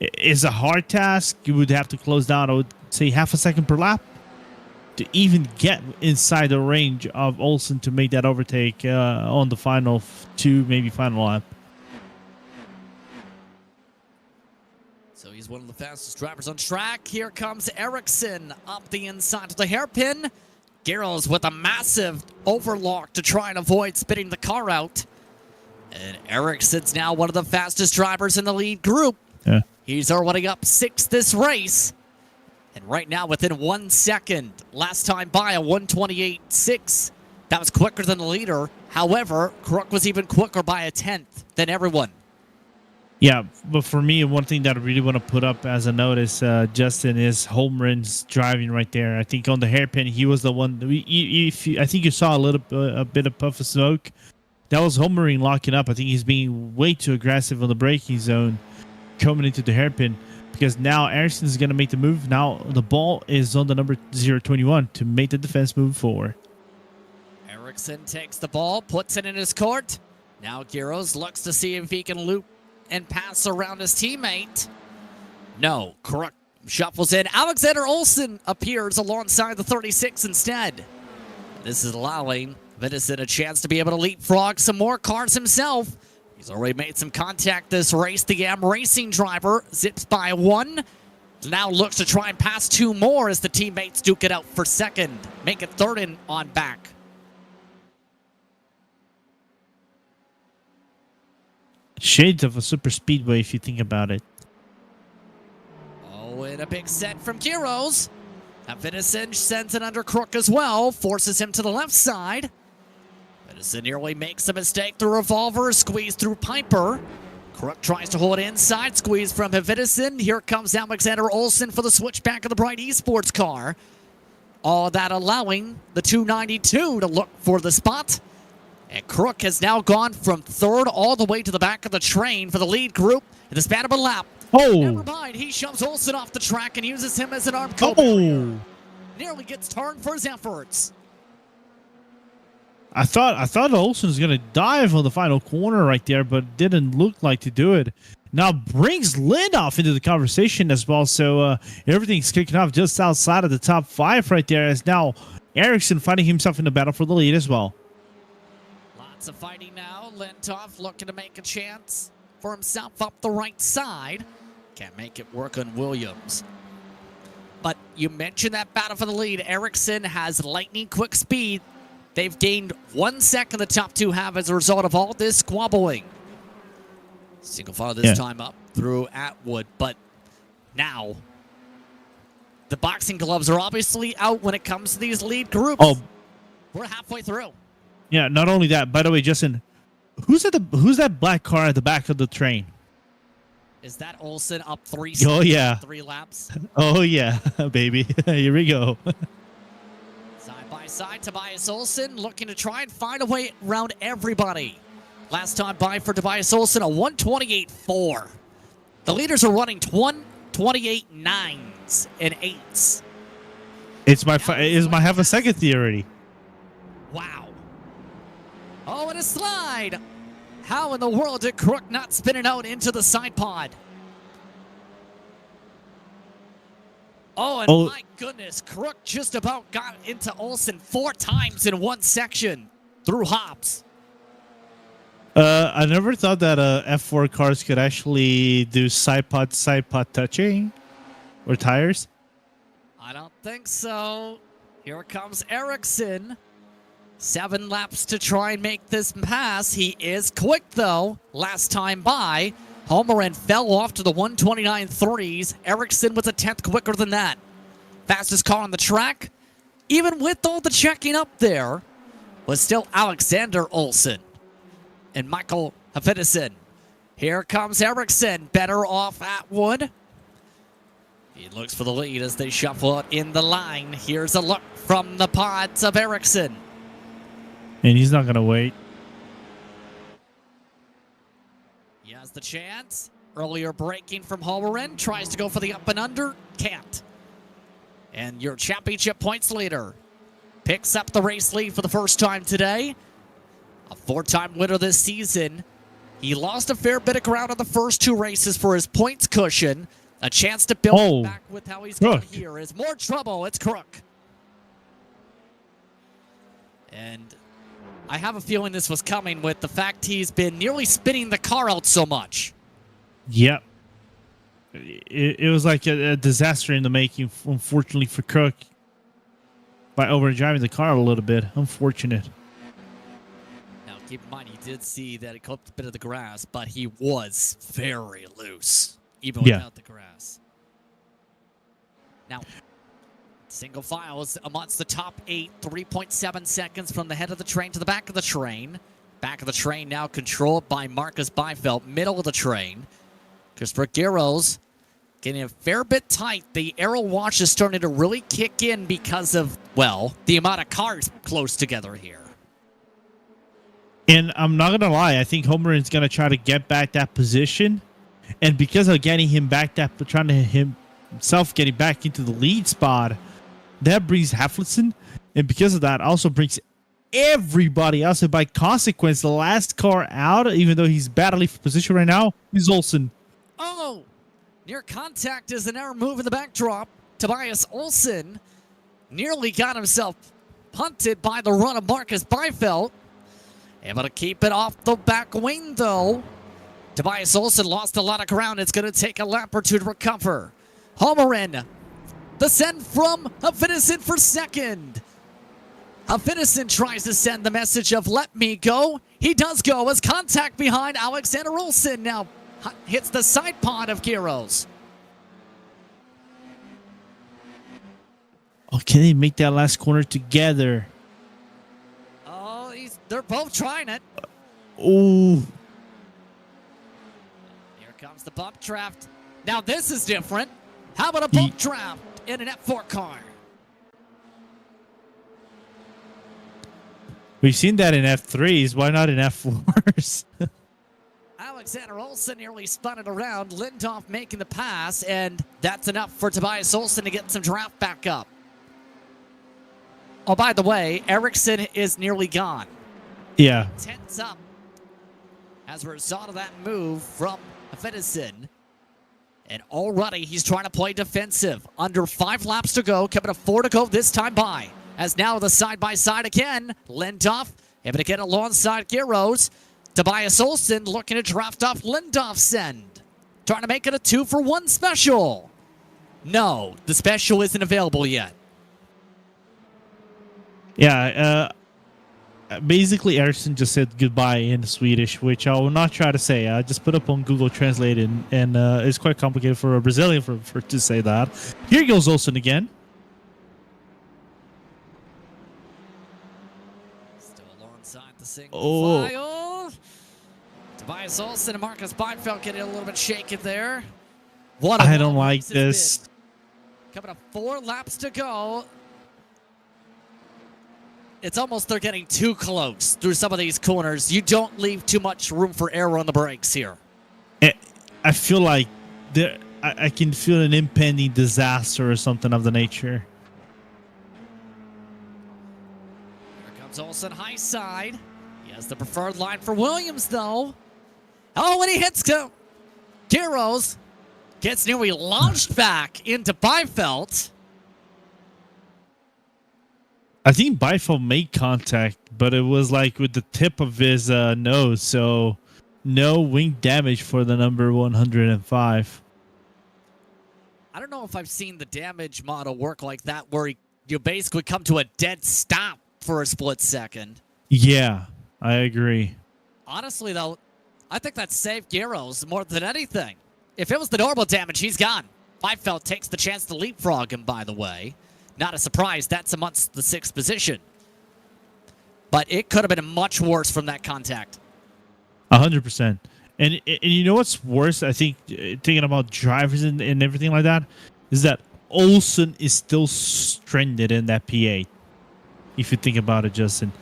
it's a hard task. You would have to close down, I would say, half a second per lap to even get inside the range of Olsen to make that overtake on the final 2, maybe final lap. So he's one of the fastest drivers on track. Here comes Ericsson up the inside of the hairpin. Garros with a massive overlock to try and avoid spitting the car out. And Ericsson's now one of the fastest drivers in the lead group. Yeah. He's already up 6 this race. And right now within 1 second. Last time by a 1:28.6. That was quicker than the leader. However, Crook was even quicker by a 10th than everyone. Yeah, but for me, one thing that I really want to put up as a notice, Justin, is Holmgren's driving right there. I think on the hairpin, he was the one. I think you saw a bit of puff of smoke. That was Holmgren locking up. I think he's being way too aggressive on the braking zone coming into the hairpin, because now Ericsson is going to make the move. Now the ball is on the number 021 to make the defense move forward. Ericsson takes the ball, puts it in his court. Now Garros looks to see if he can loop and pass around his teammate. No, Crook shuffles in. Alexander Olsen appears alongside the 36 instead. This is allowing Vidison a chance to be able to leapfrog some more cars himself. He's already made some contact this race. The iRacing driver zips by 1. Now looks to try and pass 2 more as the teammates duke it out for second. Make it third and on back. Shades of a super speedway if you think about it. Oh, and a big set from Garros. Now Vidison sends it under Crook as well. Forces him to the left side. Vidison nearly makes a mistake through Revolver. Squeeze through Piper. Crook tries to hold inside, squeeze from Hvidesen. Here comes Alexander Olsen for the switchback of the Bright Esports car. All that allowing the 292 to look for the spot. And Crook has now gone from third all the way to the back of the train for the lead group in the span of a lap. Oh! Never mind, he shoves Olsen off the track and uses him as an arm cover. Oh! Nearly gets turned for his efforts. I thought Olsen was gonna dive on the final corner right there, but didn't look like to do it. Now brings Lindoff into the conversation as well, so everything's kicking off just outside of the top 5 right there. As now Ericsson finding himself in the battle for the lead as well. Lots of fighting now. Lindoff looking to make a chance for himself up the right side. Can't make it work on Williams. But you mentioned that battle for the lead. Ericsson has lightning quick speed. They've gained 1 second the top 2 have as a result of all this squabbling. Single file this time up through Atwood, but now the boxing gloves are obviously out when it comes to these lead groups. Oh, we're halfway through. Yeah, not only that, by the way, Justin, who's that black car at the back of the train? Is that Olsen up 3 Oh yeah, 3 laps? Oh yeah, baby. Here we go. Side by side, Tobias Olsen looking to try and find a way around everybody. Last time by for Tobias Olsen, a 128.4. The leaders are running 128 9s and 8s. It's my half a second theory. Wow. Oh, and a slide. How in the world did Crook not spin it out into the side pod? Oh, and my goodness, Crook just about got into Olsen 4 times in one section through hops. I never thought that F4 cars could actually do side pod touching or tires. I don't think so. Here comes Ericsson. 7 laps to try and make this pass. He is quick, though. Last time by, Holmgren fell off to the 129.3s. Ericsson was a 10th quicker than that. Fastest car on the track, even with all the checking up there, was still Alexander Olsen and Michael Hvidesen. Here comes Ericsson, better off Atwood. He looks for the lead as they shuffle it in the line. Here's a look from the pods of Ericsson. And he's not going to wait. He has the chance. Earlier braking from Holmgren. Tries to go for the up and under. Can't. And your championship points leader picks up the race lead for the first time today. A 4-time winner this season. He lost a fair bit of ground on the first 2 races for his points cushion. A chance to build back with how he's going here. Is more trouble. It's Crook. And I have a feeling this was coming with the fact he's been nearly spinning the car out so much. Yep. It was like a disaster in the making, unfortunately, for Crook. By overdriving the car a little bit. Unfortunate. Now, keep in mind, he did see that it clipped a bit of the grass, but he was very loose, even without the grass. Now, single files amongst the top 8, 3.7 seconds from the head of the train to the back of the train. Back of the train now controlled by Marcus Beifeld, middle of the train. Christopher Garros getting a fair bit tight. The aero wash is starting to really kick in because of, well, the amount of cars close together here. And I'm not going to lie, I think Holmgren's going to try to get back that position. And because of getting him back, trying to himself getting back into the lead spot, that brings Hvidesen, and because of that, also brings everybody else. And by consequence, the last car out, even though he's battling for position right now, is Olsen. Oh, near contact is an error move in the backdrop. Tobias Olsen nearly got himself punted by the run of Marcus Beifeld. Able to keep it off the back wing, though. Tobias Olsen lost a lot of ground. It's going to take a lap or 2 to recover. Holmgren, the send from Hvidesen for second. Hvidesen tries to send the message of let me go. He does go as contact behind Alexander Olsen now hits the side pod of Garros. Oh, can they make that last corner together? Oh, they're both trying it. Oh. There's the bump draft. Now this is different. How about a bump draft in an F4 car? We've seen that in F3s. Why not in F4s? Alexander Olsen nearly spun it around. Lindhoff making the pass, and that's enough for Tobias Olsen to get some draft back up. Oh, by the way, Ericsson is nearly gone. Yeah. Tense up as a result of that move from Fedison. And already he's trying to play defensive. Under 5 laps to go, coming to 4 to go this time by. As now the side-by-side again. Lindhoff able to get alongside Giros. Tobias Olsen looking to draft off Lindhoff's end. Trying to make it a 2-for-1 special. No, the special isn't available yet. Yeah, basically Ericsson just said goodbye in Swedish, which I will not try to say. I just put up on Google Translate, and it's quite complicated for a Brazilian for to say that. Here goes Olsen again. Still alongside the single file. Tobias Olsen and Marcus Beinfeld getting a little bit shaken there. What I don't like this. Coming to 4 laps to go. It's almost they're getting too close through some of these corners. You don't leave too much room for error on the brakes here. I feel like I can feel an impending disaster or something of the nature. Here comes Olsen high side. He has the preferred line for Williams, though. Oh, when he hits Giros, gets nearly launched back into Beinfeld. I think Beinfeld made contact, but it was like with the tip of his nose, so no wing damage for the number 105. I don't know if I've seen the damage model work like that, where you basically come to a dead stop for a split second. Yeah, I agree. Honestly, though, I think that saved Giros more than anything. If it was the normal damage, he's gone. Beinfeld takes the chance to leapfrog him, by the way. Not a surprise, that's amongst the 6th position. But it could have been much worse from that contact. 100%. And you know what's worse, I think, thinking about drivers and everything like that, is that Olsen is still stranded in that P8. If you think about it, Justin.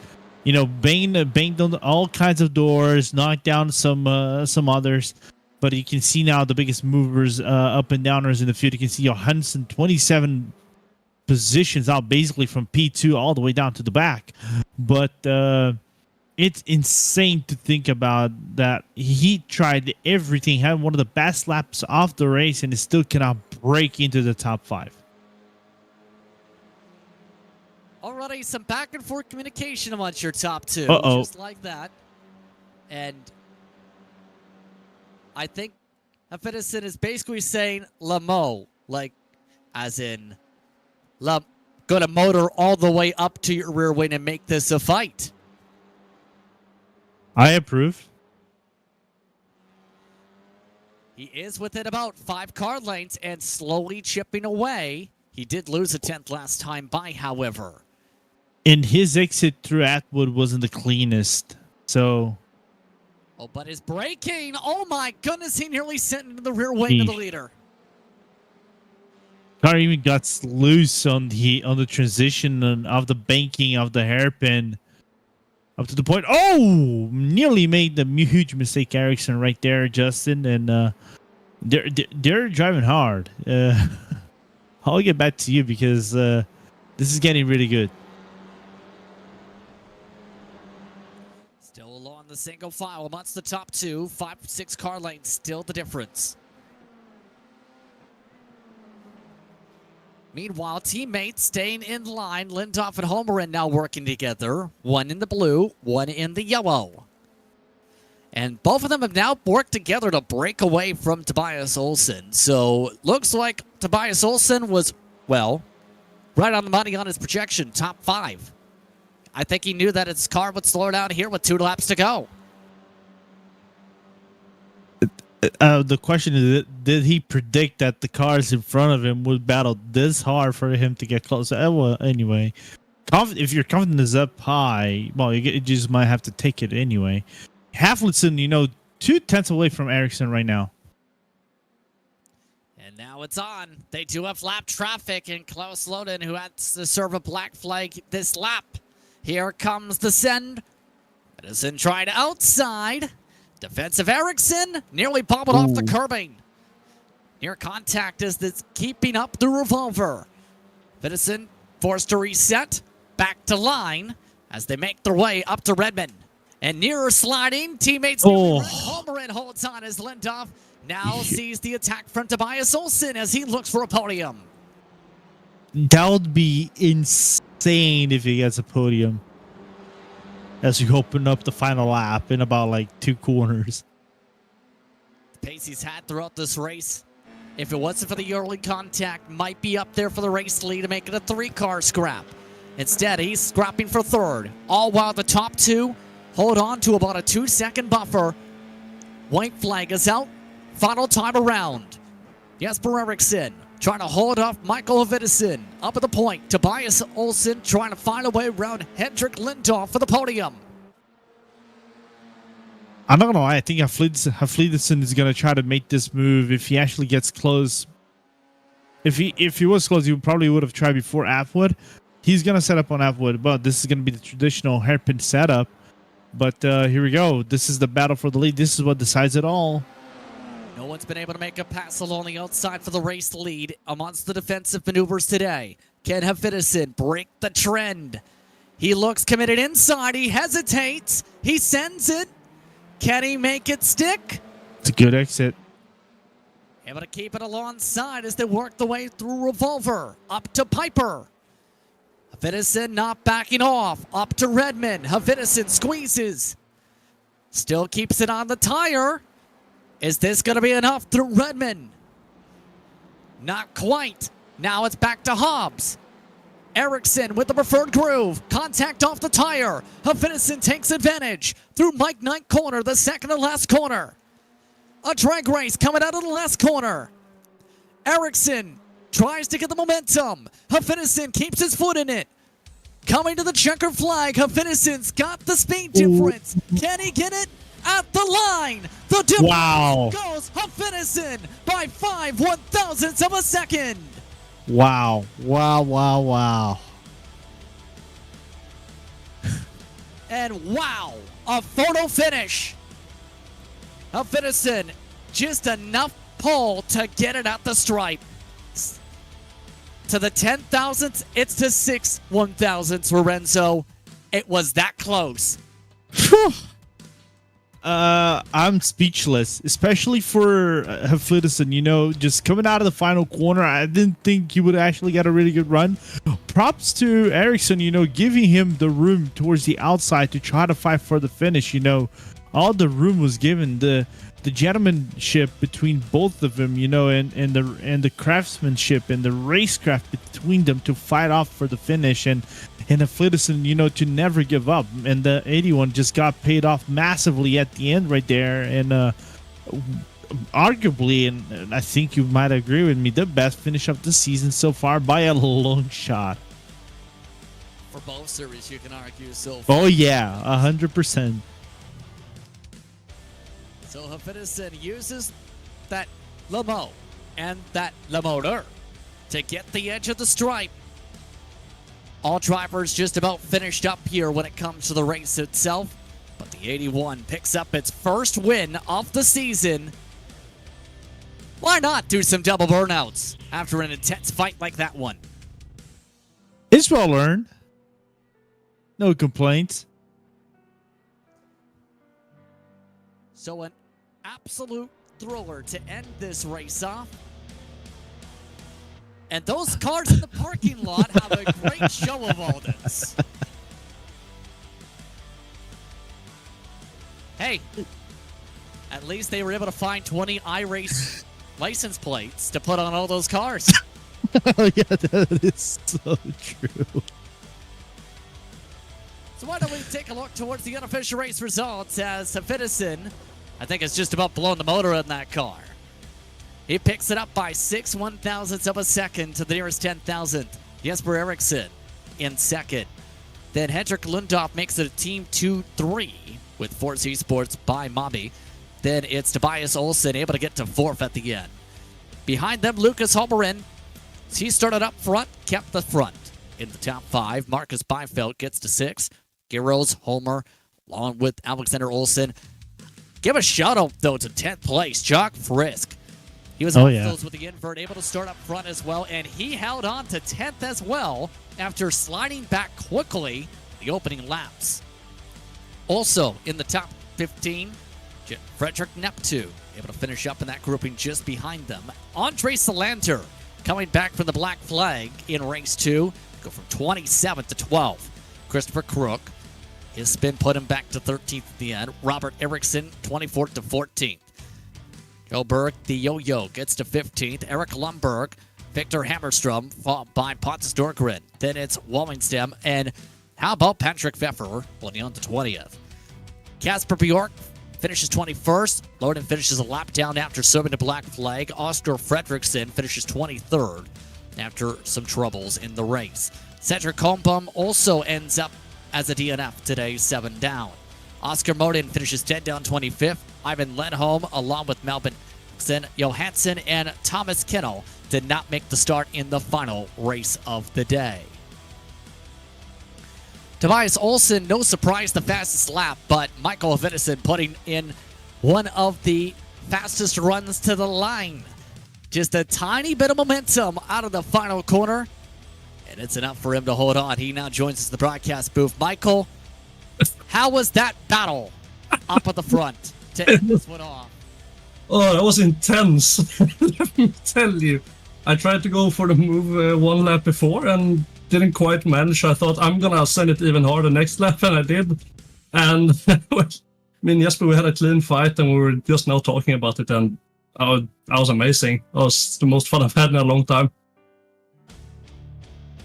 You know, banged on all kinds of doors, knocked down some others. But you can see now the biggest movers, up and downers in the field. You can see Johansson, 27 positions out basically from P2 all the way down to the back. But it's insane to think about that he tried everything, had one of the best laps of the race, and it still cannot break into the top 5. Already some back and forth communication amongst your top 2. Just like that. And I think Fedison is basically saying Lamo, like as in going to motor all the way up to your rear wing and make this a fight. I approve. He is within about 5 car lengths and slowly chipping away. He did lose a 10th last time by, however. And his exit through Atwood wasn't the cleanest, so... Oh, but his braking, oh my goodness, he nearly sent into the rear wing of the leader. Car even got loose on the transition of the banking of the hairpin up to the point. Oh, nearly made the huge mistake, Ericsson, right there, Justin. And they're driving hard. I'll get back to you because this is getting really good. Still along the single file amongst the top 2, 5-6 car lanes, still the difference. Meanwhile, teammates staying in line. Lindhoff and Holmgren now working together. One in the blue, one in the yellow. And both of them have now worked together to break away from Tobias Olsen. So, looks like Tobias Olsen was, well, right on the money on his projection, top 5. I think he knew that his car would slow down here with 2 laps to go. The question is, did he predict that the cars in front of him would battle this hard for him to get close? Well, anyway, if your confidence is up high, well, you just might have to take it anyway. Halflinson, 2 tenths away from Ericsson right now. And now it's on. They do have lap traffic, and Klaus Loden, who had to serve a black flag this lap. Here comes the send. Edison tried outside. Defensive Ericsson nearly bobbled off the curbing. Near contact as it's keeping up the revolver. Edison forced to reset. Back to line as they make their way up to Redmond. And nearer sliding, teammates Homer holds on as Lindhoff now sees the attack from Tobias Olsen as he looks for a podium. That would be insane if he gets a podium. As you open up the final lap in about like 2 corners. The pace he's had throughout this race, if it wasn't for the early contact, might be up there for the race lead to make it a 3-car scrap. Instead, he's scrapping for 3rd, all while the top 2 hold on to about a 2-second buffer. White flag is out. Final time around. Jesper Eriksson trying to hold off Michael Vidison. Up at the point, Tobias Olsen trying to find a way around Hendrik Lindhoff for the podium. I'm not gonna lie, I think Haflidason is gonna try to make this move if he actually gets close. If he was close, he probably would have tried before Atwood. He's gonna set up on Atwood, but this is gonna be the traditional hairpin setup. But here we go. This is the battle for the lead. This is what decides it all. No one's been able to make a pass along the outside for the race lead amongst the defensive maneuvers today. Can Haflidason break the trend? He looks committed inside. He hesitates. He sends it. Can he make it stick? It's a good exit. Able to keep it alongside as they work the way through Revolver. Up to Piper. Haflidason not backing off. Up to Redmond. Haflidason squeezes. Still keeps it on the tire. Is this going to be enough through Redmond? Not quite. Now it's back to Hobbs. Eriksson with the preferred groove. Contact off the tire. Haflidason takes advantage through Mike Knight corner, the second to last corner. A drag race coming out of the last corner. Eriksson tries to get the momentum. Haflidason keeps his foot in it. Coming to the checker flag. Haflidason's got the speed difference. Can he get it? At the line, the difference goes Haflidason by 5/1000ths of a second. Wow. And wow, a photo finish. Haflidason, just enough pull to get it at the stripe. To the 10,000ths, it's to 6/1000ths, Lorenzo. It was that close. I'm speechless, especially for Haflidason. You know, just coming out of the final corner, I didn't think he would actually get a really good run. Props to Eriksson, you know, giving him the room towards the outside to try to fight for the finish. You know, all the room was given. The gentlemanship between both of them, you know, and the craftsmanship and the racecraft between them to fight off for the finish, and Haflidason, you know, to never give up. And the 81 just got paid off massively at the end right there. And arguably, and I think you might agree with me, the best finish of the season so far by a long shot. For both series, you can argue so far. Oh yeah, 100%. So Haflidason uses that limo and that motor to get the edge of the stripe. All drivers just about finished up here when it comes to the race itself, but the 81 picks up its first win of the season. Why not do some double burnouts after an intense fight like that one? It's well earned. No complaints. So an absolute thriller to end this race off. And those cars in the parking lot have a great show of all this. Hey, at least they were able to find 20 iRace license plates to put on all those cars. Oh yeah, that is so true. So why don't we take a look towards the unofficial race results as Haflidason, I think it's just about blowing the motor in that car. He picks it up by 6/1000ths of a second to the nearest 10,000th. Jesper Eriksson in second. Then Hendrik Lindhoff makes it a team 2-3 with Force Esports by Mabi. Then it's Tobias Olsen able to get to 4th at the end. Behind them, Lucas Holmerin. He started up front, kept the front. In the top 5, Marcus Byfeld gets to 6. Giros, Homer, along with Alexander Olsen. Give a shout out, though, to 10th place, Jock Frisk. He was those with the invert, able to start up front as well, and he held on to 10th as well after sliding back quickly the opening laps. Also, in the top 15, Frederick Neptune, able to finish up in that grouping just behind them. Andre Salanter, coming back from the black flag in race 2, go from 27th to 12th. Christopher Crook, his spin put him back to 13th at the end. Robert Eriksson, 24th to 14th. Joe Berg, the yo-yo, gets to 15th. Eric Lundberg, Victor Hammerstrom, followed by Pontus Dorgren. Then it's Wallenstam, and how about Patrick Pfeffer, holding on to 20th. Casper Bjork finishes 21st. Loden finishes a lap down after serving the black flag. Oscar Fredriksson finishes 23rd after some troubles in the race. Cedric Kompum also ends up as a DNF today, 7 down. Oscar Modin finishes 10 down, 25th. Ivan Ledholm, along with Melvin Johansson and Thomas Kennel, did not make the start in the final race of the day. Tobias Olsen, no surprise, the fastest lap, but Michael Vinison putting in one of the fastest runs to the line. Just a tiny bit of momentum out of the final corner, and it's enough for him to hold on. He now joins us in the broadcast booth. Michael, how was that battle up at the front to end this one off? Oh, that was intense. Let me tell you. I tried to go for the move one lap before and didn't quite manage. I thought I'm gonna send it even harder next lap, and I did. And me and Jesper, we had a clean fight, and we were just now talking about it, and I was amazing. It was the most fun I've had in a long time.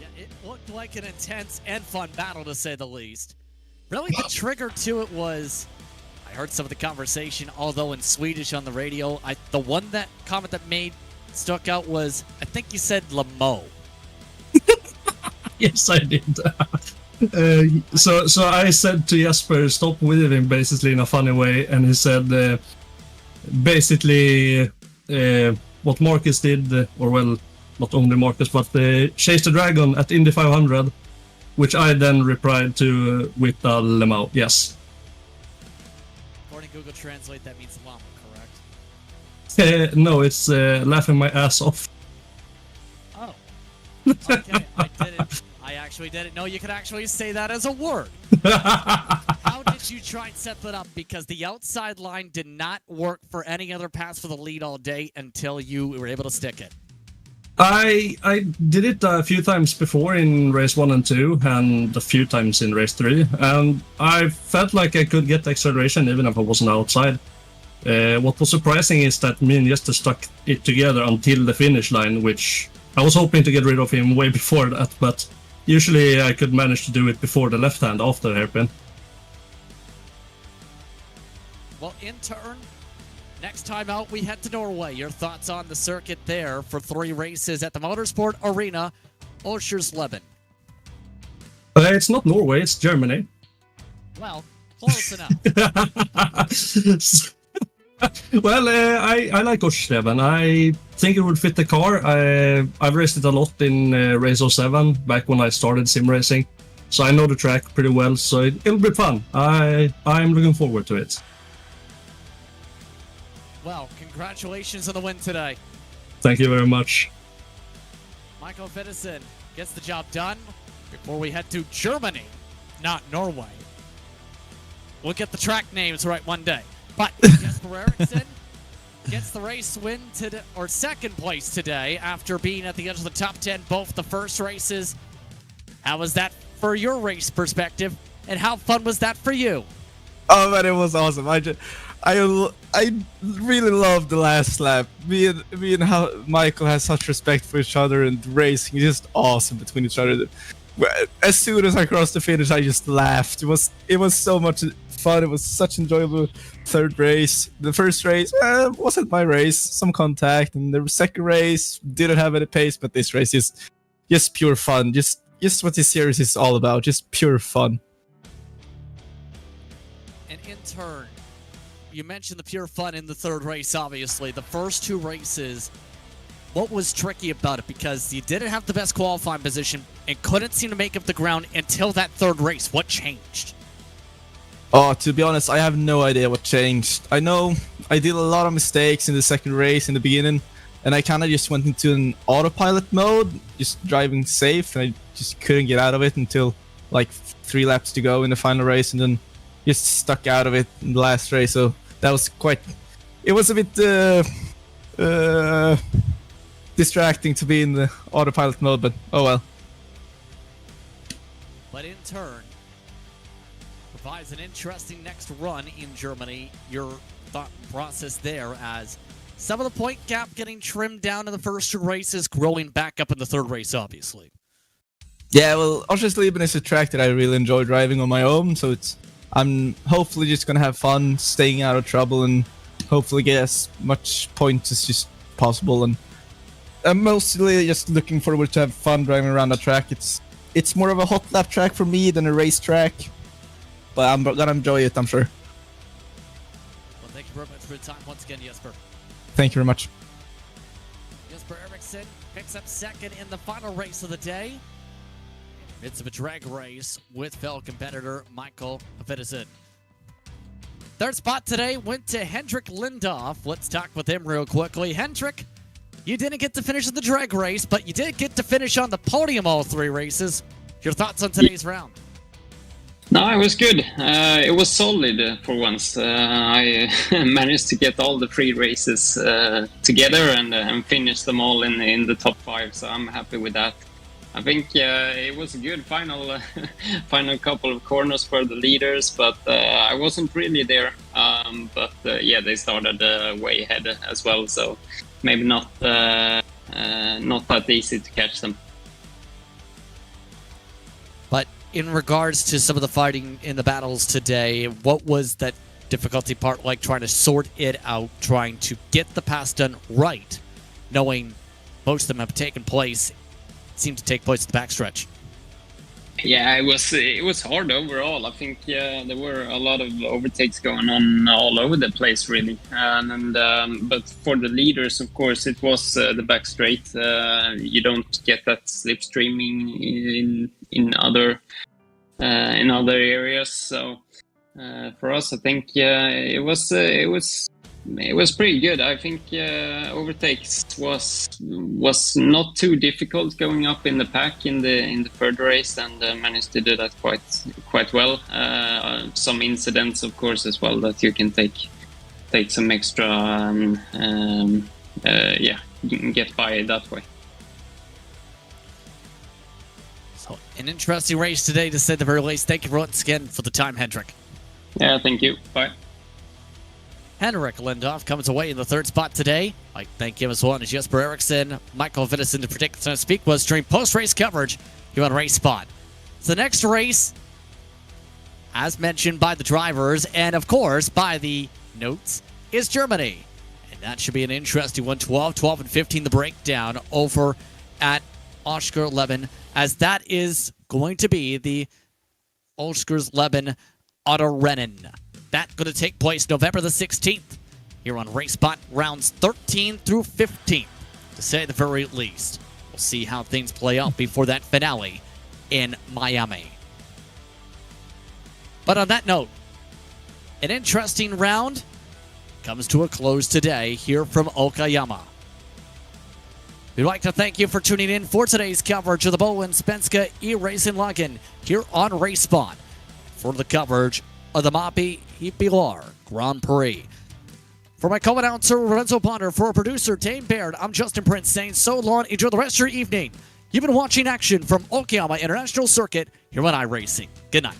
Yeah, it looked like an intense and fun battle, to say the least. Really, the trigger to it was, I heard some of the conversation, although in Swedish on the radio. The one that comment that stuck out was, I think you said Lamo. Yes, I did. So I said to Jesper, stop with him, basically in a funny way, and he said, basically, what Marcus did, or well, not only Marcus, but Chase the Dragon at Indy 500, which I then replied to with the Lemao. Yes. According to Google Translate, that means llama, correct? No, it's laughing my ass off. Oh. Okay, I actually didn't know you could actually say that as a word. How did you try and set that up? Because the outside line did not work for any other pass for the lead all day until you were able to stick it. I did it a few times before in race 1 and 2, and a few times in race 3, and I felt like I could get acceleration even if I wasn't outside. What was surprising is that me and Jester stuck it together until the finish line, which I was hoping to get rid of him way before that, but usually I could manage to do it before the left hand after the hairpin. Well, in turn, next time out, we head to Norway. Your thoughts on the circuit there for 3 races at the Motorsport Arena, Oschersleben. It's not Norway, it's Germany. Well, close enough. Well, I like Oschersleben. I think it would fit the car. I've raced it a lot in Race 07, back when I started sim racing. So I know the track pretty well, so it'll be fun. I'm looking forward to it. Well, congratulations on the win today. Thank you very much. Michael Finnison gets the job done before we head to Germany, not Norway. We'll get the track names right one day. But Jesper Eriksson gets the race win today, or second place today, after being at the edge of the top 10 both the first races. How was that for your race perspective, and how fun was that for you? Oh man, it was awesome. I really loved the last lap. Me and how Michael has such respect for each other, and racing is just awesome between each other. As soon as I crossed the finish, I just laughed. It was so much fun. It was such enjoyable third race. The first race wasn't my race. Some contact, and the second race didn't have any pace. But this race is just pure fun. Just what this series is all about. Just pure fun. And in turn, you mentioned the pure fun in the third race, obviously. The first 2 races, what was tricky about it? Because you didn't have the best qualifying position and couldn't seem to make up the ground until that third race. What changed? Oh, to be honest, I have no idea what changed. I know I did a lot of mistakes in the second race in the beginning, and I kind of just went into an autopilot mode, just driving safe, and I just couldn't get out of it until like 3 laps to go in the final race, and then just stuck out of it in the last race. So that was quite... It was a bit distracting to be in the autopilot mode, but oh well. But in turn, provides an interesting next run in Germany. Your thought process there, as some of the point gap getting trimmed down in the first 2 races, growing back up in the third race, obviously. Yeah, well, Oschersleben is a track that I really enjoy driving on my own, so I'm hopefully just gonna have fun staying out of trouble and hopefully get as much points as just possible. And I'm mostly just looking forward to have fun driving around the track. It's more of a hot lap track for me than a race track, but I'm gonna enjoy it, I'm sure. Well, thank you very much for the time once again, Jesper. Thank you very much. Jesper Eriksson picks up second in the final race of the day. It's a drag race with fellow competitor Michael Feddersen. Third spot today went to Hendrik Lindoff. Let's talk with him real quickly. Hendrik, you didn't get to finish the drag race, but you did get to finish on the podium all 3 races. Your thoughts on today's round? No, it was good. It was solid for once. I managed to get all the 3 races together and finish them all in the top 5, so I'm happy with that. I think it was a good final couple of corners for the leaders, but I wasn't really there. But they started way ahead as well, so maybe not that easy to catch them. But in regards to some of the fighting in the battles today, what was that difficulty part like, trying to sort it out, trying to get the pass done right, knowing most of them have taken place, seemed to take place at the backstretch? Yeah, it was hard overall. I think there were a lot of overtakes going on all over the place, really. But for the leaders, of course, it was the back straight. You don't get that slipstreaming in other areas. So for us, I think it was pretty good. I think overtakes was not too difficult going up in the pack in the third race, and managed to do that quite well. Some incidents, of course, as well, that you can take some extra get by that way. So an interesting race today, to say the very least. Thank you once again for the time, Hendrik. Yeah, thank you. Bye. Henrik Lindoff comes away in the third spot today. I thank him as well as Jesper Eriksson. Michael Feddersen to predict and speak was during post-race coverage here on RaceSpot. So the next race, as mentioned by the drivers and of course by the notes, is Germany. And that should be an interesting one. 12, 12, and 15 the breakdown over at Oschersleben, as that is going to be the Oschersleben Autorennen. That's going to take place November the 16th here on RaceSpot, rounds 13 through 15, to say the very least. We'll see how things play out before that finale in Miami. But on that note, an interesting round comes to a close today here from Okayama. We'd like to thank you for tuning in for today's coverage of the Bohlin Svenska Eracingligan here on RaceSpot for the coverage of the Mabi Hyrbilar Grand Prix. For my co-announcer Lorenzo Ponder, for our producer Dane Baird, I'm Justin Prince saying so long. Enjoy the rest of your evening. You've been watching action from Okayama International Circuit here on iRacing. Good night.